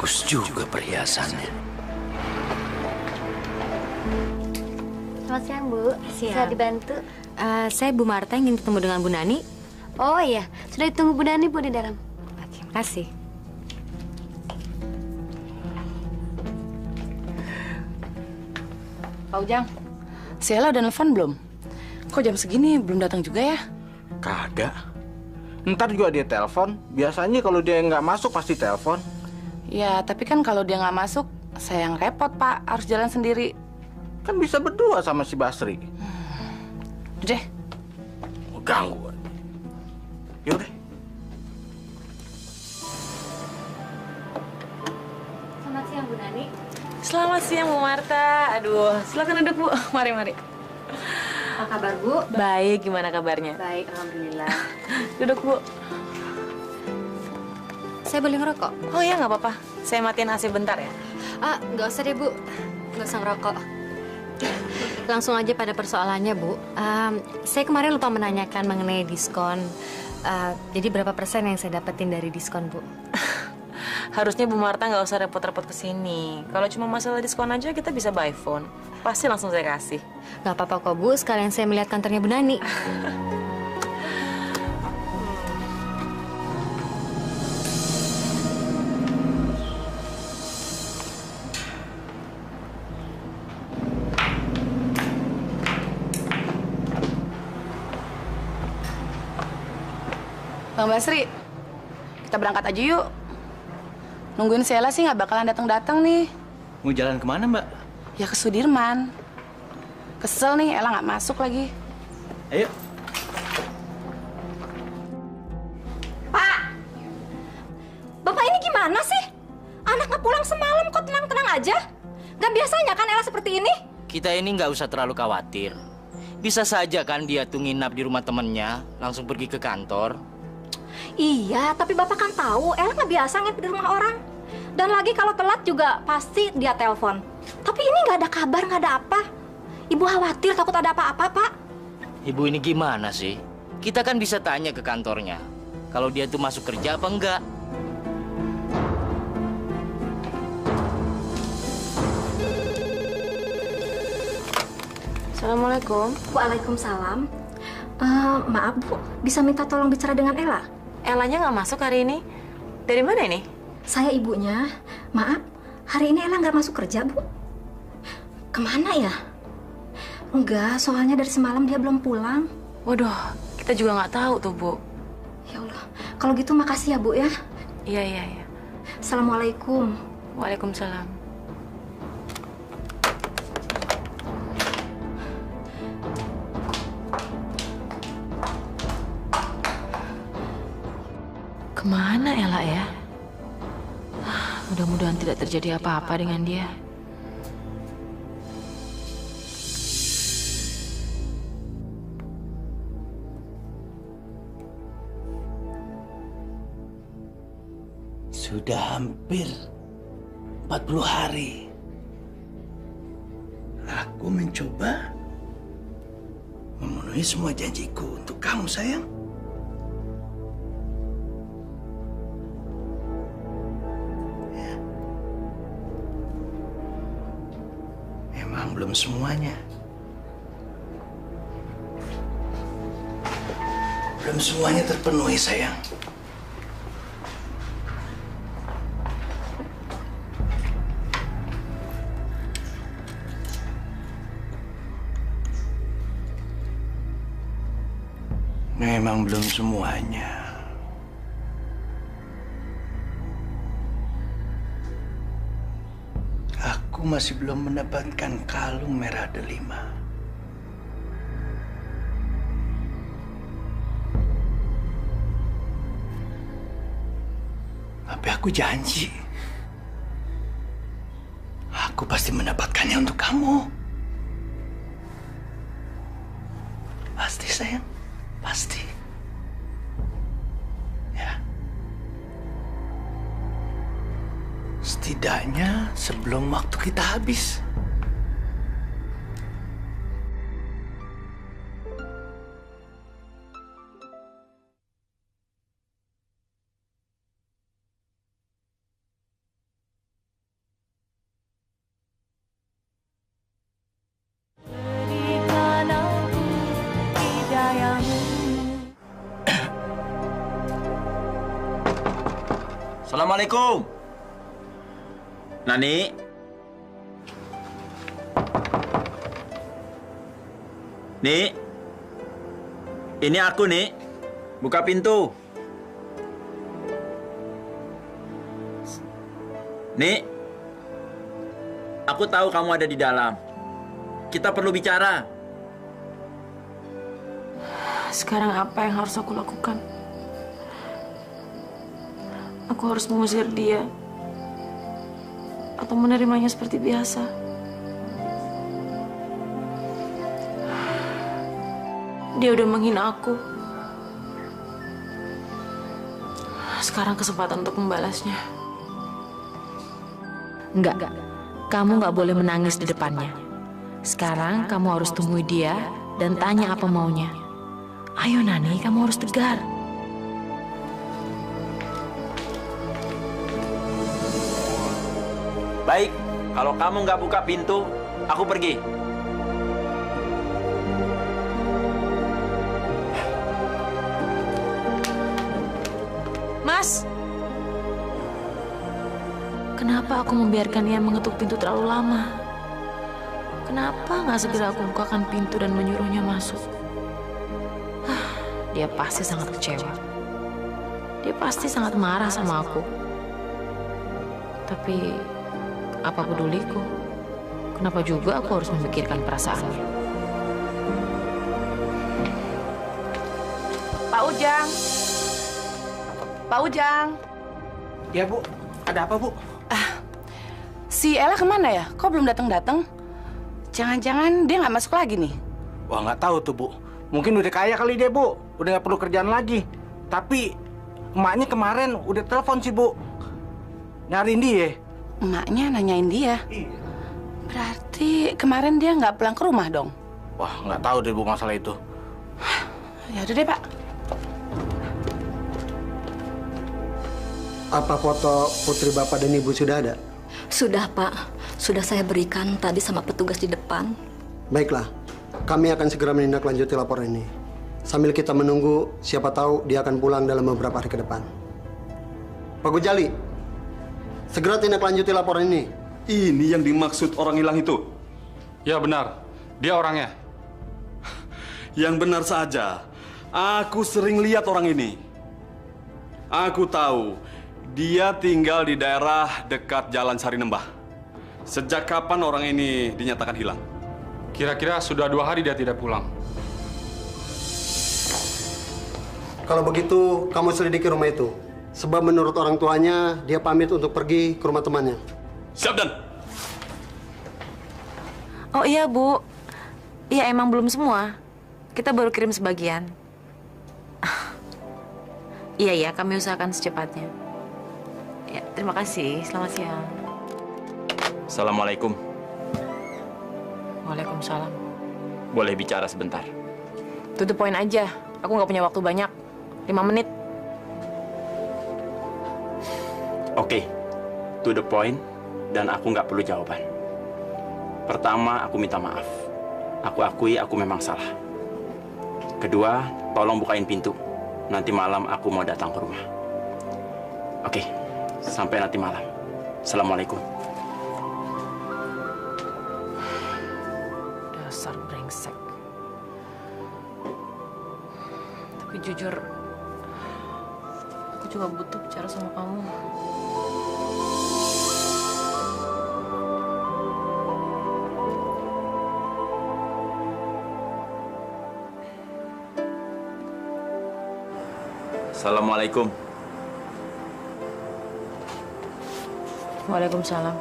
Bagus juga perhiasannya. Selamat siang, Bu. Siang. Bisa dibantu? Saya Bu Marta ingin ketemu dengan Bu Nani. Oh iya, sudah ditunggu Bu Nani, Bu, di dalam. Terima kasih. Pak Ujang, si Ella udah nelfon belum? Kok jam segini belum datang juga ya? Kagak. Ntar juga dia telepon. Biasanya kalau dia nggak masuk pasti telepon. Ya, tapi kan kalau dia nggak masuk, saya yang repot, Pak. Harus jalan sendiri. Kan bisa berdua sama si Basri. Udah deh. Ganggu. Yaudah. Selamat siang, Bu Nani. Selamat siang Bu Marta. Aduh, silakan duduk Bu. Mari, mari. Apa kabar, Bu? Baik, gimana kabarnya? Baik, alhamdulillah. Duduk Bu. Saya boleh ngerokok? Oh ya, nggak apa-apa. Saya matiin AC bentar ya. Nggak usah deh, Bu. Nggak usah ngerokok. Langsung aja pada persoalannya, Bu. Saya kemarin lupa menanyakan mengenai diskon. Jadi berapa persen yang saya dapetin dari diskon, Bu? Harusnya Bu Marta nggak usah repot-repot kesini. Kalau cuma masalah diskon aja kita bisa by phone. Pasti langsung saya kasih. Nggak apa-apa kok, Bu. Sekalian saya melihat kantornya Bu Nani. Bang Basri, kita berangkat aja yuk. Nungguin si Ella sih nggak bakalan datang-datang nih. Mau jalan kemana, Mbak? Ya ke Sudirman. Kesel nih, Ella nggak masuk lagi. Ayo. Pak! Bapak ini gimana sih? Anak nggak pulang semalam kok tenang-tenang aja? Nggak biasanya kan Ella seperti ini? Kita ini nggak usah terlalu khawatir. Bisa saja kan dia tuh nginap di rumah temennya, langsung pergi ke kantor. Iya, tapi Bapak kan tahu Ella nggak biasa nginep di rumah orang. Dan lagi kalau telat juga pasti dia telepon. Tapi ini nggak ada kabar, nggak ada apa. Ibu khawatir takut ada apa-apa, Pak. Ibu ini gimana sih? Kita kan bisa tanya ke kantornya. Kalau dia tuh masuk kerja apa enggak? Assalamualaikum. Waalaikumsalam. Maaf Bu, bisa minta tolong bicara dengan Ella? Ellanya nggak masuk hari ini. Dari mana ini? Saya ibunya. Maaf, hari ini Ella nggak masuk kerja Bu. Kemana ya? Enggak, soalnya dari semalam dia belum pulang. Waduh, kita juga nggak tahu tuh Bu. Ya Allah, kalau gitu makasih ya Bu ya. Iya, iya, iya. Assalamualaikum. Waalaikumsalam. Kemana Ella ya? Mudah-mudahan tidak terjadi apa-apa dengan dia. Sudah hampir 40 hari. Aku mencoba memenuhi semua janjiku untuk kamu, sayang. Memang belum semuanya. Belum semuanya terpenuhi, sayang. Memang belum semuanya. Aku masih belum mendapatkan kalung merah delima. Tapi aku janji, aku pasti mendapatkannya untuk kamu. Pasti, sayang. Pasti. Ya. Setidaknya sebelum waktu kita habis. Assalamualaikum. Nani? Nik? Ini aku, Nik. Buka pintu. Nik? Aku tahu kamu ada di dalam. Kita perlu bicara. Sekarang apa yang harus aku lakukan? Aku harus mengusir dia atau menerimanya seperti biasa? Dia udah menghina aku. Sekarang kesempatan untuk membalasnya. Enggak. Kamu nggak boleh menangis di depannya. Sekarang kamu harus temui dia dan tanya apa maunya. Ayo Nani, kamu harus tegar. Baik, kalau kamu nggak buka pintu, aku pergi. Mas! Kenapa aku membiarkan ia mengetuk pintu terlalu lama? Kenapa nggak segera aku bukakan pintu dan menyuruhnya masuk? Dia pasti sangat kecewa. Dia pasti sangat marah sama aku. Tapi, apa peduliku? Kenapa juga aku harus memikirkan perasaannya? Pak Ujang. Pak Ujang. Ya, Bu. Ada apa, Bu? Si Ella kemana ya? Kok belum datang-datang? Jangan-jangan dia nggak masuk lagi nih? Wah, nggak tahu tuh, Bu. Mungkin udah kaya kali dia, Bu. Udah nggak perlu kerjaan lagi. Tapi emaknya kemarin udah telepon sih, Bu. Nyariin dia. Emaknya nanyain dia? Iya. Berarti kemarin dia nggak pulang ke rumah dong? Wah, nggak tahu deh, Bu, masalah itu. Ya udah deh, Pak. Apa foto putri Bapak dan Ibu sudah ada? Sudah, Pak. Sudah saya berikan tadi sama petugas di depan. Baiklah, kami akan segera menindaklanjuti laporan ini. Sambil kita menunggu, siapa tahu dia akan pulang dalam beberapa hari ke depan. Pak Gujali, segera tindaklanjuti laporan ini. Ini yang dimaksud orang hilang itu? Ya benar, dia orangnya. Yang benar saja, aku sering lihat orang ini. Aku tahu, dia tinggal di daerah dekat Jalan Sarinembah. Sejak kapan orang ini dinyatakan hilang? Kira-kira sudah 2 hari dia tidak pulang. Kalau begitu, kamu selidiki rumah itu. Sebab menurut orang tuanya, dia pamit untuk pergi ke rumah temannya. Siap, Dan. Oh iya, Bu. Iya, emang belum semua. Kita baru kirim sebagian. Iya, kami usahakan secepatnya. Ya, terima kasih. Selamat siang. Assalamualaikum. Waalaikumsalam. Boleh bicara sebentar? To the point aja. Aku nggak punya waktu banyak. 5 menit. Oke, to the point, dan aku nggak perlu jawaban. Pertama, aku minta maaf. Aku akui aku memang salah. Kedua, tolong bukain pintu. Nanti malam aku mau datang ke rumah. Oke, sampai nanti malam. Assalamualaikum. Dasar brengsek. Tapi jujur, aku juga butuh bicara sama kamu. Assalamualaikum. Waalaikumsalam.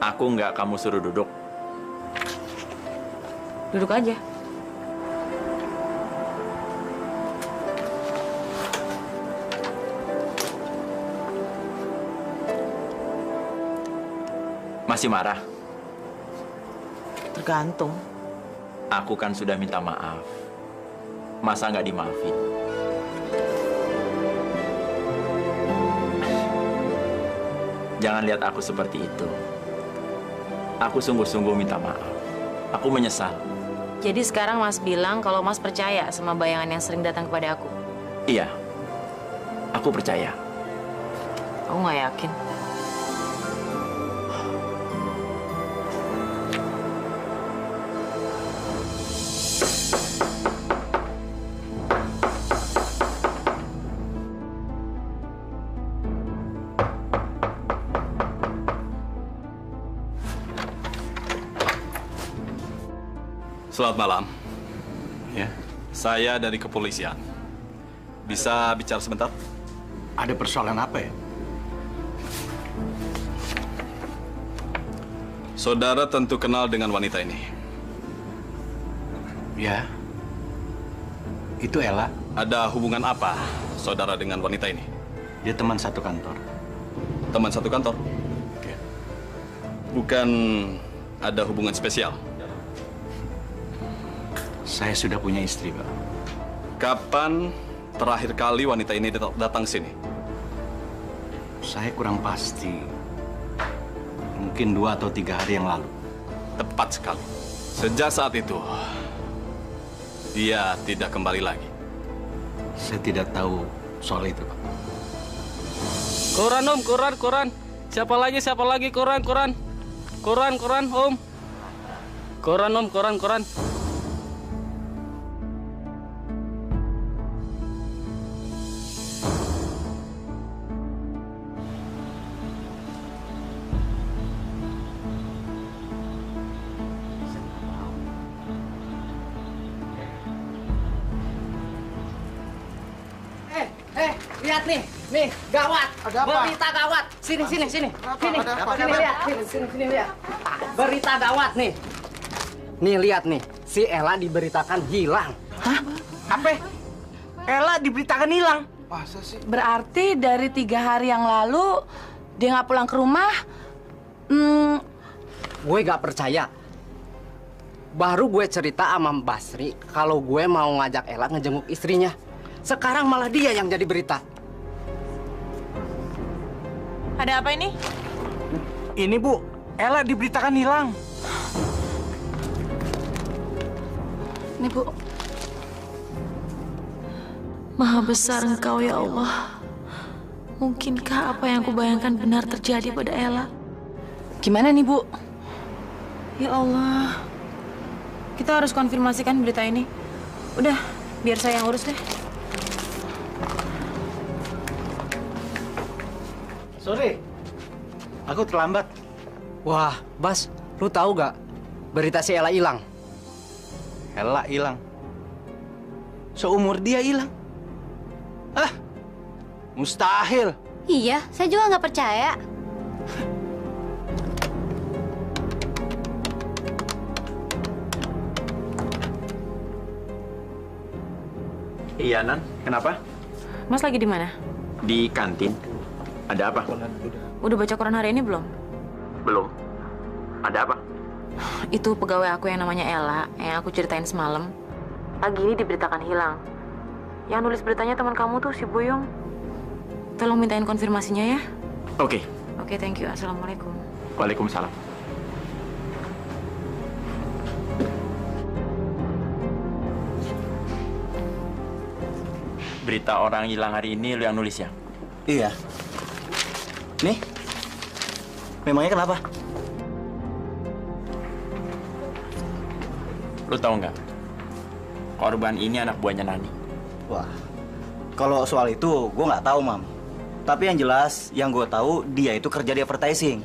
Aku nggak kamu suruh duduk. Duduk aja. Masih marah? Tergantung. Aku kan sudah minta maaf. Masa nggak dimaafin? Jangan lihat aku seperti itu. Aku sungguh-sungguh minta maaf. Aku menyesal. Jadi sekarang Mas bilang kalau Mas percaya sama bayangan yang sering datang kepada aku? Iya, aku percaya. Aku nggak yakin. Selamat malam. Ya. Saya dari kepolisian. Bisa bicara sebentar? Ada persoalan apa ya? Saudara tentu kenal dengan wanita ini. Ya. Itu Ella. Ada hubungan apa saudara dengan wanita ini? Dia teman satu kantor. Teman satu kantor? Bukan ada hubungan spesial? Saya sudah punya istri, Pak. Kapan terakhir kali wanita ini datang sini? Saya kurang pasti. Mungkin 2 atau 3 hari yang lalu. Tepat sekali. Sejak saat itu, dia tidak kembali lagi. Saya tidak tahu soal itu, Pak. Koran, Om, koran. Siapa lagi koran. Koran, Om. Koran, Om, koran. Lihat nih, gawat. Ada apa? Berita gawat. Sini. Ada apa? lihat. Sini lihat. Berita gawat nih. Nih lihat nih, si Ella diberitakan hilang. Hah? Apa? Ella diberitakan hilang. Masa sih? Berarti dari 3 hari yang lalu dia nggak pulang ke rumah. Gue gak percaya. Baru gue cerita sama Basri kalau gue mau ngajak Ella ngejenguk istrinya. Sekarang malah dia yang jadi berita. Ada apa ini? Ini Bu, Ella diberitakan hilang. Ini Bu. Maha besar Engkau ya Allah. Mungkinkah apa yang kubayangkan benar terjadi pada Ella? Gimana nih Bu? Ya Allah. Kita harus konfirmasikan berita ini. Udah, biar saya yang urus deh. Sorry, aku terlambat. Wah, Bas, lu tahu gak berita si Ella hilang? Ella hilang. Seumur dia hilang. Mustahil. Iya, saya juga nggak percaya. Iya, Nan. Kenapa? Mas lagi di mana? Di kantin. Ada apa? Udah baca koran hari ini belum? Belum. Ada apa? Itu pegawai aku yang namanya Ella, yang aku ceritain semalam. Pagi ini diberitakan hilang. Yang nulis beritanya teman kamu tuh, si Boyong. Tolong mintain konfirmasinya ya. Oke. Oke, thank you. Assalamualaikum. Waalaikumsalam. Berita orang hilang hari ini lu yang nulis ya? Iya. Nih, memangnya kenapa? Lu tahu nggak? Korban ini anak buahnya Nani. Wah, kalau soal itu gue nggak tahu, Mam. Tapi yang jelas, yang gue tahu dia itu kerja di advertising.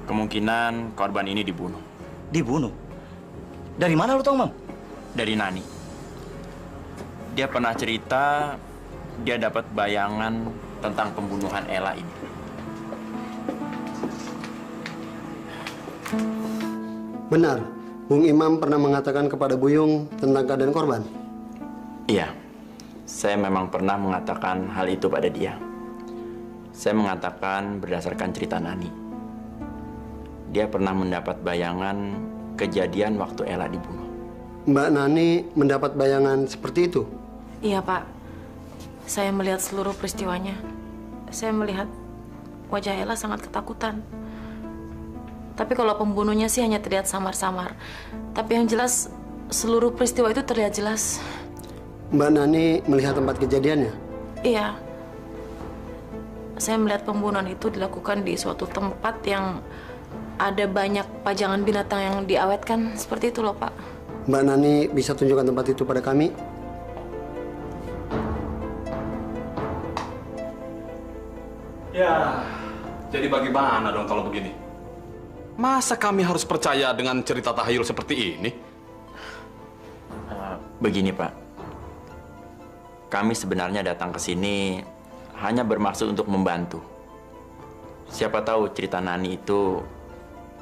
Kemungkinan korban ini dibunuh. Dibunuh? Dari mana lu tahu, Mam? Dari Nani. Dia pernah cerita dia dapat bayangan tentang pembunuhan Ella ini. Benar, Bung Imam pernah mengatakan kepada Buyung tentang keadaan korban? Iya, saya memang pernah mengatakan hal itu pada dia. Saya mengatakan berdasarkan cerita Nani. Dia pernah mendapat bayangan kejadian waktu Ella dibunuh. Mbak Nani mendapat bayangan seperti itu? Iya, Pak. Saya melihat seluruh peristiwanya. Saya melihat wajah Ella sangat ketakutan. Tapi kalau pembunuhnya sih hanya terlihat samar-samar. Tapi yang jelas, seluruh peristiwa itu terlihat jelas. Mbak Nani melihat tempat kejadiannya? Iya. saya melihat pembunuhan itu dilakukan di suatu tempat yang ada banyak pajangan binatang yang diawetkan. Seperti itu loh, Pak. Mbak Nani bisa tunjukkan tempat itu pada kami? Ya, jadi bagaimana dong kalau begini? Masa kami harus percaya dengan cerita tahayul seperti ini? Begini, Pak. Kami sebenarnya datang ke sini hanya bermaksud untuk membantu. Siapa tahu cerita Nani itu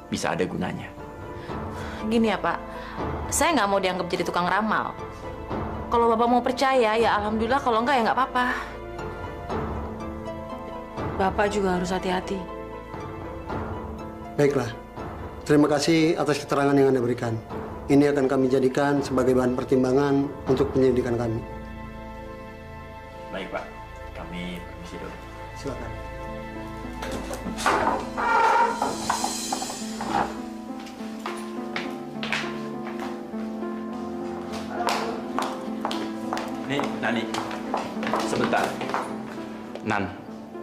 bisa ada gunanya. Gini ya, Pak. Saya nggak mau dianggap jadi tukang ramal. Kalau Bapak mau percaya, ya alhamdulillah. Kalau enggak, ya nggak apa-apa. Bapak juga harus hati-hati. Baiklah. Terima kasih atas keterangan yang Anda berikan. Ini akan kami jadikan sebagai bahan pertimbangan untuk penyelidikan kami. Baik, Pak. Kami permisi dulu. Silakan. Nih, Nani. Sebentar. Nan,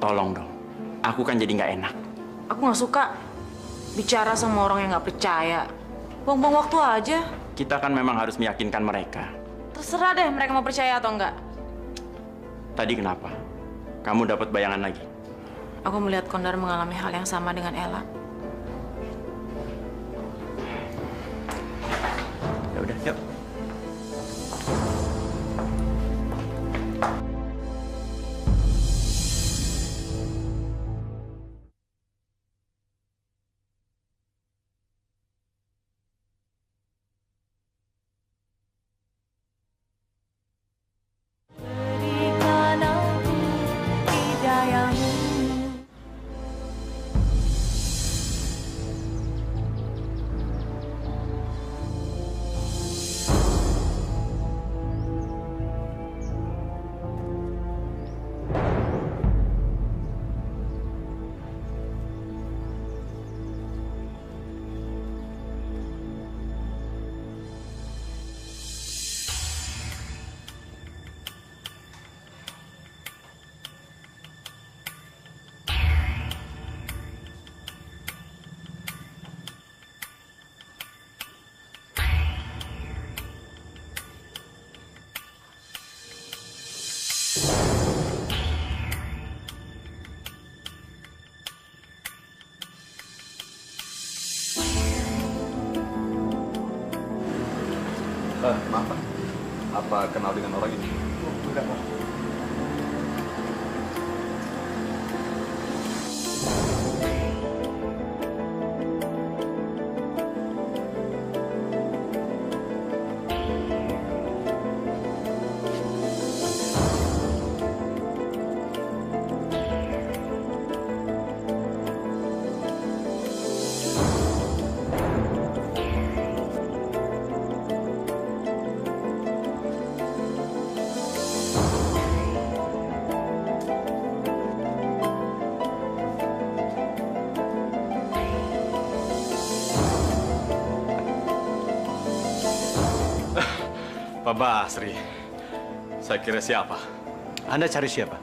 tolong dong. Aku kan jadi nggak enak. Aku nggak suka bicara sama orang yang nggak percaya. Buang-buang waktu aja. Kita kan memang harus meyakinkan mereka. Terserah deh mereka mau percaya atau enggak. Tadi kenapa? Kamu dapat bayangan lagi? Aku melihat Kondar mengalami hal yang sama dengan Ella. Ya udah, yuk. Maaf, Pak. Apa kenal dengan orang ini? Enggak, Pak. Pak Basri, saya kira siapa? Anda cari siapa?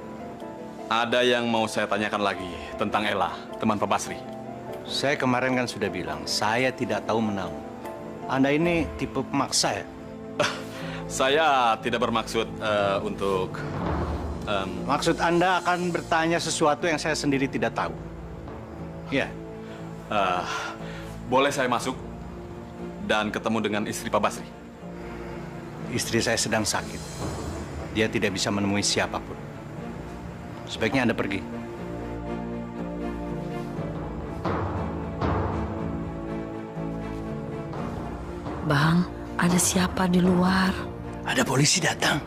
Ada yang mau saya tanyakan lagi tentang Ella, teman Pak Basri. Saya kemarin kan sudah bilang, saya tidak tahu menau. Anda ini tipe pemaksa ya? Saya tidak bermaksud untuk... Maksud Anda akan bertanya sesuatu yang saya sendiri tidak tahu? Ya. Boleh saya masuk dan ketemu dengan istri Pak Basri? Istri saya sedang sakit. Dia tidak bisa menemui siapapun. Sebaiknya Anda pergi. Bang, ada siapa di luar? Ada polisi datang.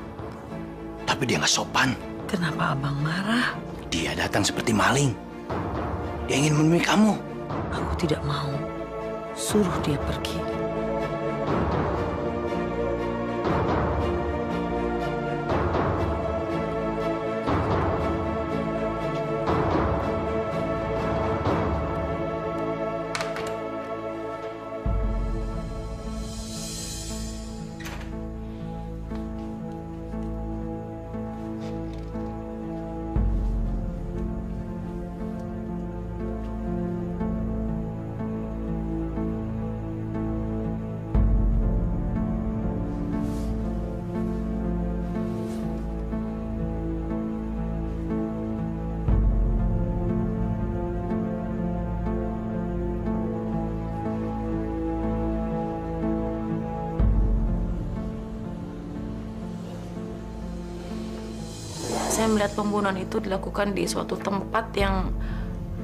Tapi dia nggak sopan. Kenapa abang marah? Dia datang seperti maling. Dia ingin menemui kamu. Aku tidak mau. Suruh dia pergi. Saya melihat pembunuhan itu dilakukan di suatu tempat yang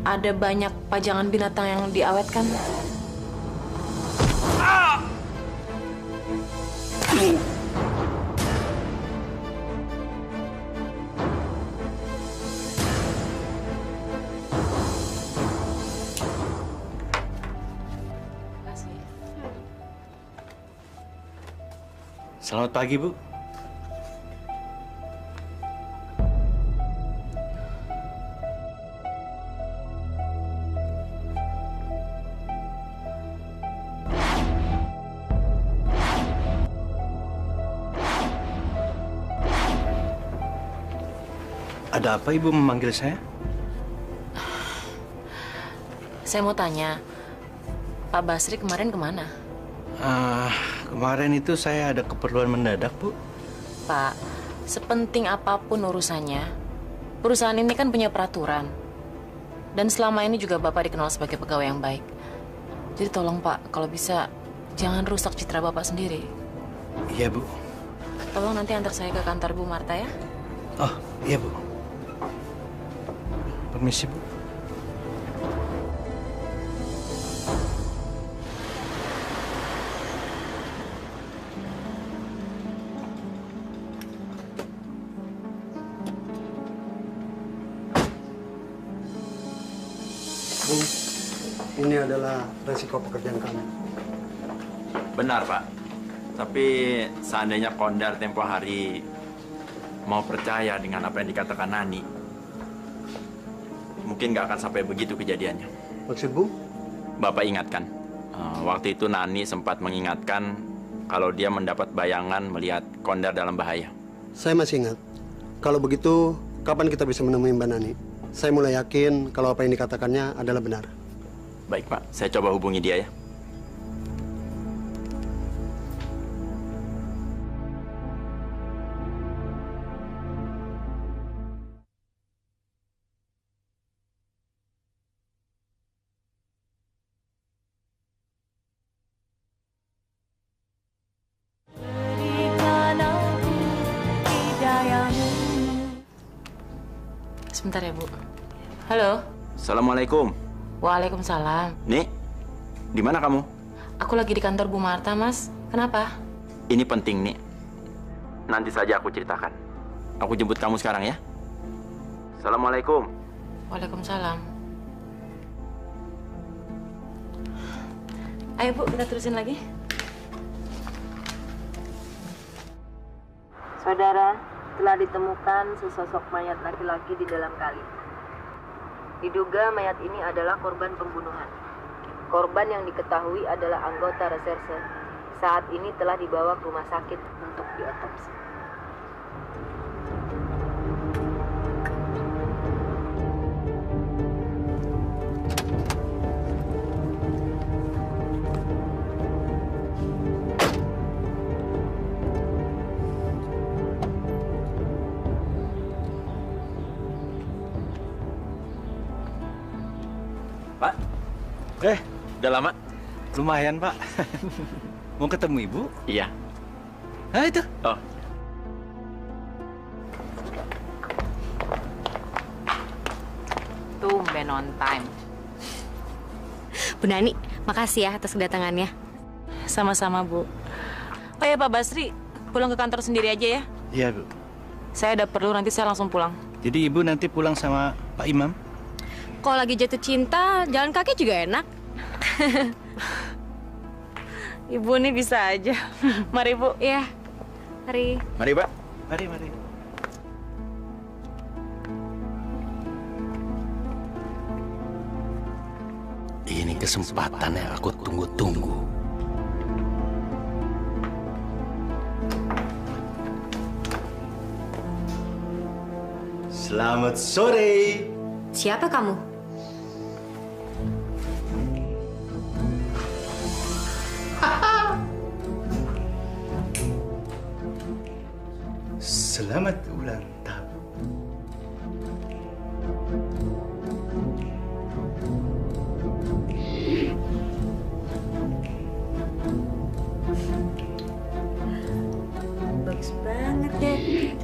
ada banyak pajangan binatang yang diawetkan. Selamat pagi, Bu. Ada apa Ibu memanggil saya? Saya mau tanya, Pak Basri kemarin kemana? Kemarin itu saya ada keperluan mendadak, Bu. Pak, sepenting apapun urusannya, perusahaan ini kan punya peraturan. Dan selama ini juga Bapak dikenal sebagai pegawai yang baik. Jadi tolong Pak, kalau bisa jangan rusak citra Bapak sendiri. Iya, Bu. Tolong nanti antar saya ke kantor Bu Marta ya. Oh, iya, Bu. Permisi, Bu. Bu, ini adalah resiko pekerjaan kami. Benar, Pak. Tapi seandainya Kondar tempo hari mau percaya dengan apa yang dikatakan Nani, mungkin nggak akan sampai begitu kejadiannya. Maksud Bu? Bapak ingatkan, waktu itu Nani sempat mengingatkan kalau dia mendapat bayangan melihat Kondar dalam bahaya. Saya masih ingat. Kalau begitu, kapan kita bisa menemui Mbak Nani? Saya mulai yakin kalau apa yang dikatakannya adalah benar. Baik, Pak. Saya coba hubungi dia ya. Sebentar ya, Bu. Halo. Assalamualaikum. Waalaikumsalam. Nik, di mana kamu? Aku lagi di kantor Bu Marta, Mas. Kenapa? Ini penting, Nik. Nanti saja aku ceritakan. Aku jemput kamu sekarang ya. Assalamualaikum. Waalaikumsalam. Ayo, Bu, kita terusin lagi. Saudara, telah ditemukan sesosok mayat laki-laki di dalam kali. Diduga mayat ini adalah korban pembunuhan. Korban yang diketahui adalah anggota reserse. Saat ini telah dibawa ke rumah sakit untuk diotopsi. Pak, udah lama? Lumayan, Pak. Mau ketemu Ibu? Iya. Nah, itu. Oh. Tumben on time. Bu Nani, makasih ya atas kedatangannya. Sama-sama, Bu. Oh ya, Pak Basri, pulang ke kantor sendiri aja ya. Iya, Bu. Saya ada perlu, nanti saya langsung pulang. Jadi Ibu nanti pulang sama Pak Imam? Kalau lagi jatuh cinta, jalan kaki juga enak. Ibu nih bisa aja. Mari, Bu. Iya. Mari. Mari, Pak. Mari, mari. Ini kesempatan yang aku tunggu-tunggu. Selamat sore. Siapa kamu? Selamat ulang tahun. Bagus banget deh.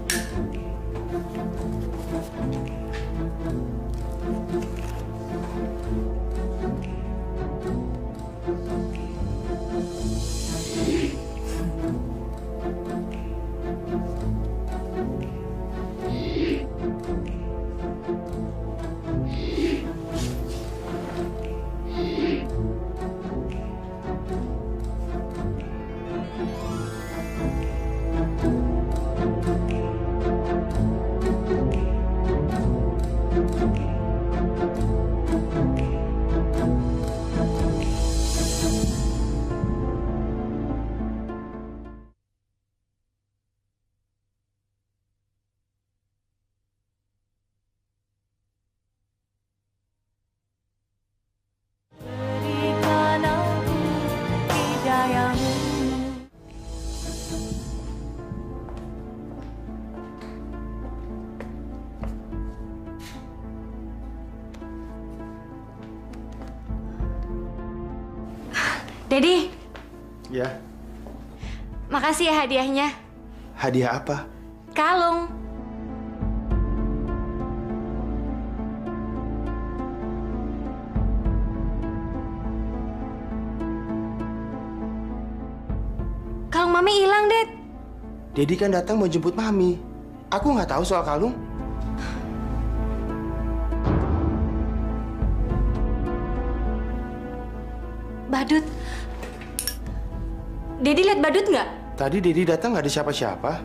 Dedi, Ya, makasih ya hadiahnya. hadiah apa? Kalung. Kalung Mami hilang, Det. Dedi kan datang mau jemput Mami. Aku nggak tahu soal kalung. Badut. Dedi lihat badut nggak? Tadi Dedi datang nggak ada siapa-siapa.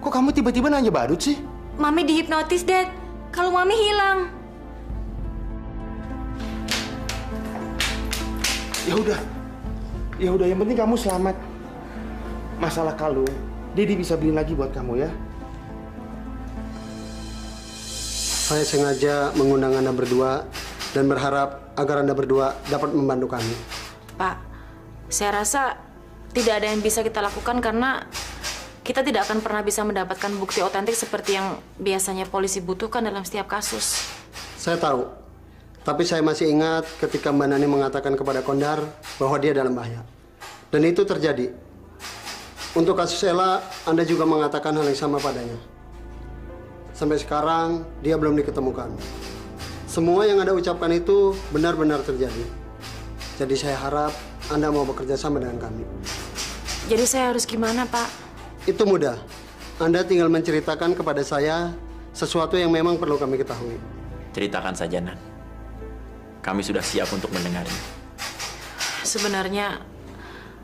Kok kamu tiba-tiba nanya badut sih? Mami dihipnotis, Det. Kalung Mami hilang. Ya udah, yang penting kamu selamat. Masalah kalung, Dedi bisa beliin lagi buat kamu ya. Saya sengaja mengundang Anda berdua dan berharap agar Anda berdua dapat membantu kami. Pak, saya rasa tidak ada yang bisa kita lakukan karena kita tidak akan pernah bisa mendapatkan bukti otentik seperti yang biasanya polisi butuhkan dalam setiap kasus. Saya tahu, tapi saya masih ingat ketika Mbak Nani mengatakan kepada Kondar bahwa dia dalam bahaya. Dan itu terjadi. Untuk kasus Ella, Anda juga mengatakan hal yang sama padanya. Sampai sekarang, dia belum diketemukan. Semua yang Anda ucapkan itu benar-benar terjadi. Jadi saya harap Anda mau bekerja sama dengan kami. Jadi saya harus gimana, Pak? Itu mudah. Anda tinggal menceritakan kepada saya sesuatu yang memang perlu kami ketahui. Ceritakan saja, Nan. Kami sudah siap untuk mendengarnya. Sebenarnya,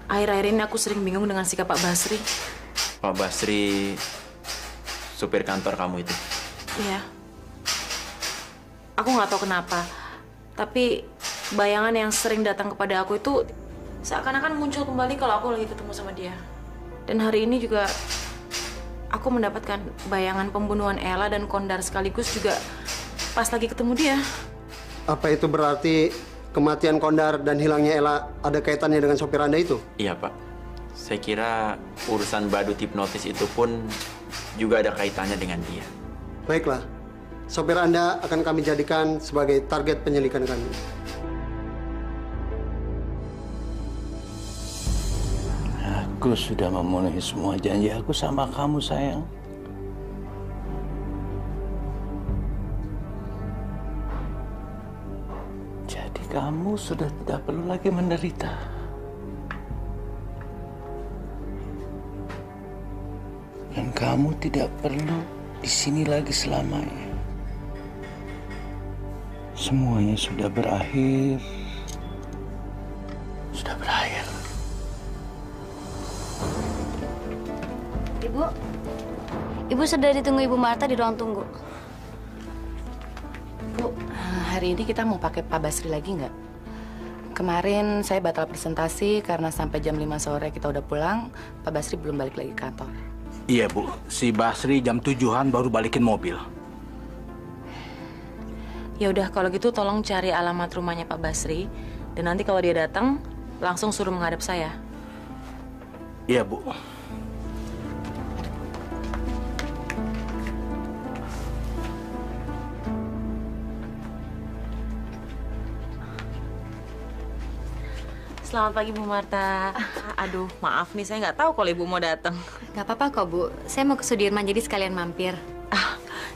akhir-akhir ini aku sering bingung dengan sikap Pak Basri. Pak Basri, supir kantor kamu itu. Iya. Aku nggak tahu kenapa, tapi bayangan yang sering datang kepada aku itu seakan-akan muncul kembali kalau aku lagi ketemu sama dia. Dan hari ini juga aku mendapatkan bayangan pembunuhan Ella dan Kondar sekaligus juga pas lagi ketemu dia. Apa itu berarti kematian Kondar dan hilangnya Ella ada kaitannya dengan sopir Anda itu? Iya, Pak. Saya kira urusan badut hipnotis itu pun juga ada kaitannya dengan dia. Baiklah, sopir Anda akan kami jadikan sebagai target penyelidikan kami. Aku sudah memenuhi semua janji aku sama kamu, sayang. Jadi kamu sudah tidak perlu lagi menderita. Dan kamu tidak perlu di sini lagi selamanya. Semuanya sudah berakhir. Sudah berakhir. Ibu sudah ditunggu Ibu Marta di ruang tunggu. Bu, hari ini kita mau pakai Pak Basri lagi nggak? Kemarin saya batal presentasi karena sampai jam 5 sore kita udah pulang, Pak Basri belum balik lagi ke kantor. Iya, Bu. Si Basri jam 7-an baru balikin mobil. Ya udah kalau gitu tolong cari alamat rumahnya Pak Basri dan nanti kalau dia datang langsung suruh menghadap saya. Iya, Bu. Selamat pagi Bu Marta. Aduh, maaf nih saya nggak tahu kalau Ibu mau datang. Gak apa-apa kok Bu, saya mau ke Sudirman jadi sekalian mampir.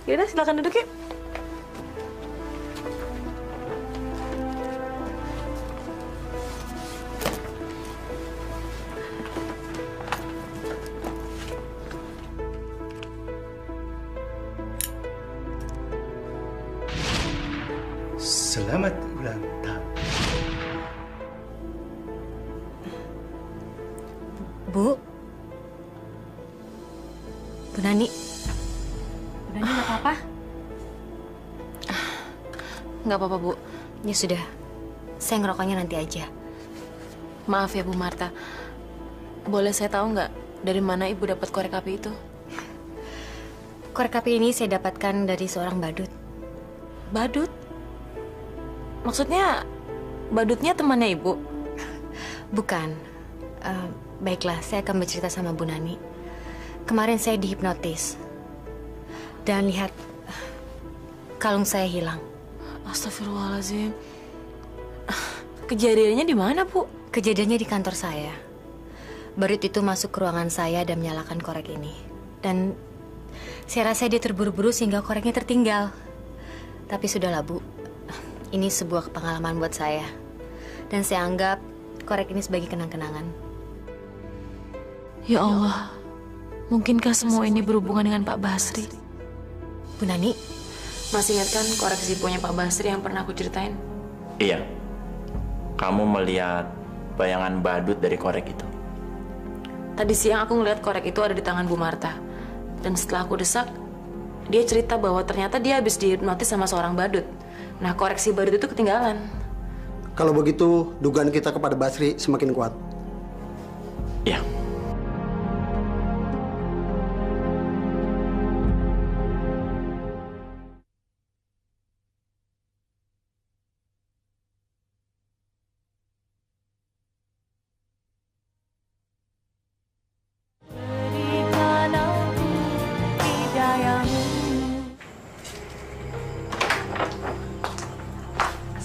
Yaudah silakan duduk yuk. Selamat ulang tahun. Bu Nani. Bu Nani nggak apa-apa? Nggak apa-apa, Bu. Ya sudah, saya ngerokoknya nanti aja. Maaf ya, Bu Marta. Boleh saya tahu nggak dari mana Ibu dapat korek api itu? Korek api ini saya dapatkan dari seorang badut. Badut? Maksudnya badutnya temannya Ibu? Bukan. Baiklah, saya akan bercerita sama Bu Nani. Kemarin saya dihipnotis. Dan lihat, kalung saya hilang. Astagfirullahaladzim. Kejadiannya di mana, Bu? Kejadiannya di kantor saya. Badut itu masuk ke ruangan saya dan menyalakan korek ini. Dan saya rasa dia terburu-buru sehingga koreknya tertinggal. Tapi sudahlah, Bu. Ini sebuah pengalaman buat saya. Dan saya anggap korek ini sebagai kenang-kenangan. Ya Allah, mungkinkah semua ini berhubungan dengan Pak Basri? Bu Nani, masih ingat kan korek Zippo-nya Pak Basri yang pernah aku ceritain? Iya. Kamu melihat bayangan badut dari korek itu. Tadi siang aku ngeliat korek itu ada di tangan Bu Marta. Dan setelah aku desak, dia cerita bahwa ternyata dia habis dihipnotis sama seorang badut. Nah, koreksi badut itu ketinggalan. Kalau begitu, dugaan kita kepada Basri semakin kuat. Iya.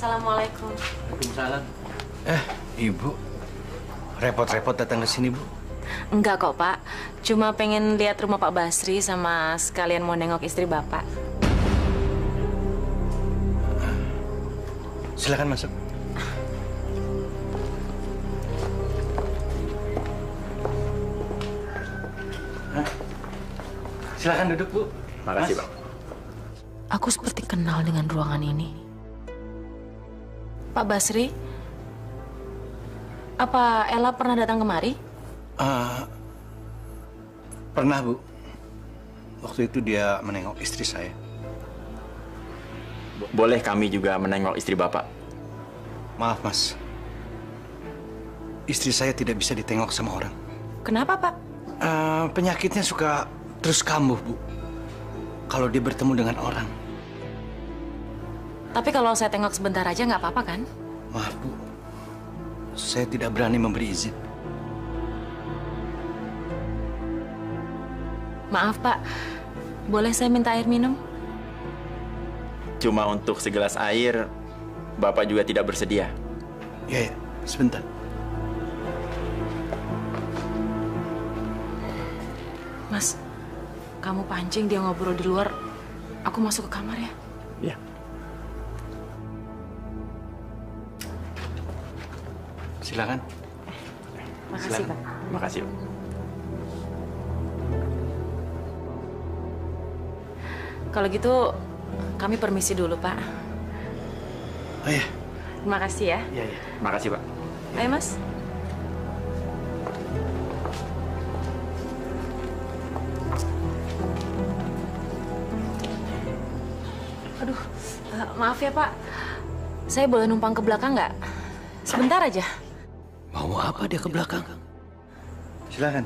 Assalamualaikum. Waalaikumsalam. Ibu, repot-repot datang ke sini, Bu? Enggak kok, Pak. Cuma pengen lihat rumah Pak Basri sama sekalian mau nengok istri Bapak. Silakan masuk. Silakan duduk, Bu. Makasih, Bang. Aku seperti kenal dengan ruangan ini. Pak Basri, apa Ella pernah datang kemari? Pernah, Bu. Waktu itu dia menengok istri saya. Boleh kami juga menengok istri Bapak? Maaf, Mas. Istri saya tidak bisa ditengok sama orang. Kenapa, Pak? Penyakitnya suka terus kambuh, Bu. Kalau dia bertemu dengan orang. Tapi kalau saya tengok sebentar aja nggak apa-apa kan? Maaf, Bu. Saya tidak berani memberi izin. Maaf, Pak. Boleh saya minta air minum? Cuma untuk segelas air, Bapak juga tidak bersedia? Ya, sebentar. Mas, kamu pancing dia ngobrol di luar. Aku masuk ke kamar ya? Iya. Silakan. Makasih, Pak. Makasih, Pak. Kalau gitu, kami permisi dulu, Pak. Oh iya. Terima kasih ya. Iya, iya. Makasih, Pak. Ayo, Mas. Aduh, maaf ya, Pak. Saya boleh numpang ke belakang nggak? Sebentar aja. Mau apa dia ke belakang? Silakan.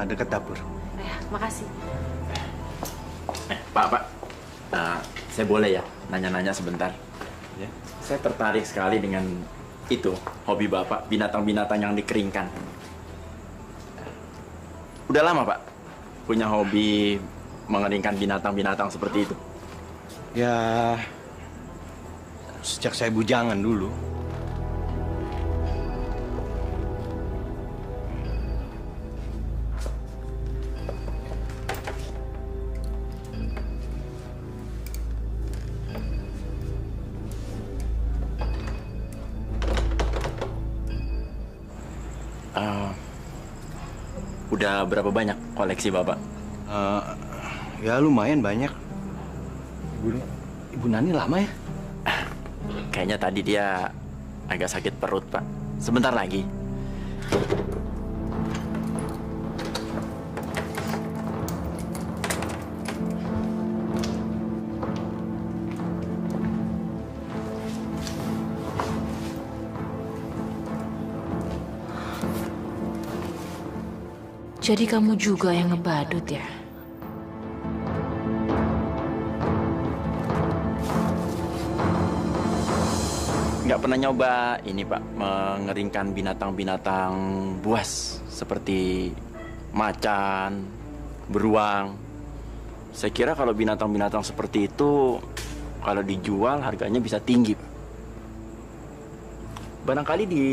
Dekat dapur. Ya, makasih. Pak. Saya boleh ya nanya-nanya sebentar? Ya. Saya tertarik sekali dengan itu, hobi Bapak, binatang-binatang yang dikeringkan. Udah lama, Pak, punya hobi mengeringkan binatang-binatang seperti itu? Ya, sejak saya bujangan dulu. Udah berapa banyak koleksi Bapak? Ya lumayan banyak. Ibu Nani lama ya? Kayaknya tadi dia agak sakit perut, Pak. Sebentar lagi. Jadi kamu juga yang ngebadut ya? Nggak pernah nyoba ini, Pak, mengeringkan binatang-binatang buas seperti macan, beruang. Saya kira kalau binatang-binatang seperti itu, kalau dijual harganya bisa tinggi, Pak. Barangkali di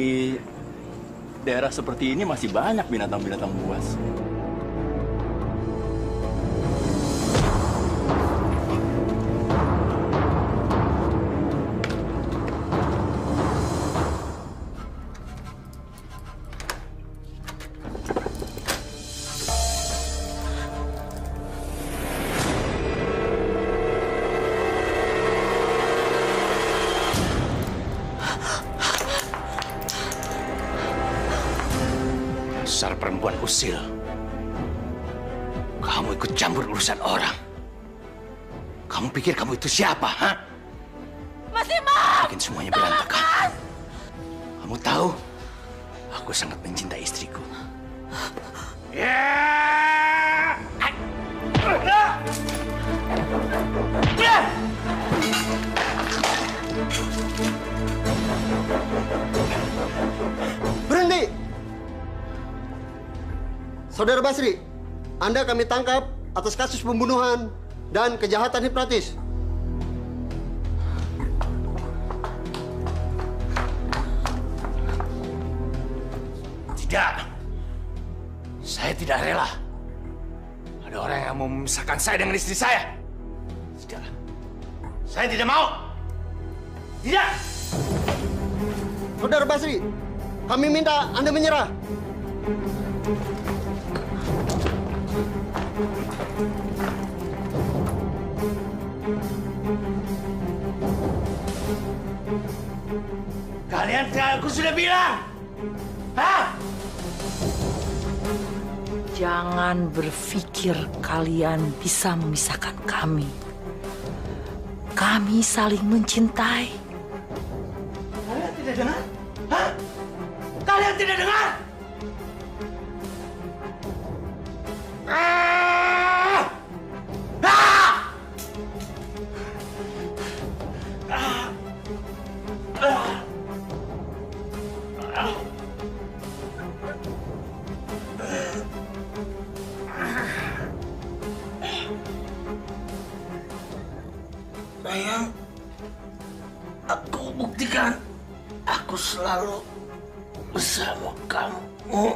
daerah seperti ini masih banyak binatang-binatang buas. Dasar perempuan usil. Kamu ikut campur urusan orang. Kamu pikir kamu itu siapa, ha? Mas Imam! Bikin semuanya berantakan. Kamu tahu, aku sangat mencintai istriku. Berhenti! Saudara Basri, Anda kami tangkap atas kasus pembunuhan dan kejahatan hipnotis. Tidak. Saya tidak rela. Ada orang yang mau memisahkan saya dengan istri saya. Tidak. Saya tidak mau. Tidak. Saudara Basri, kami minta Anda menyerah. Kalian aku sudah bilang. Hah? Jangan berpikir kalian bisa memisahkan kami. Kami saling mencintai. Kalian tidak dengar? Hah? Kalian tidak dengar? Sayang, aku buktikan aku selalu bersama kamu.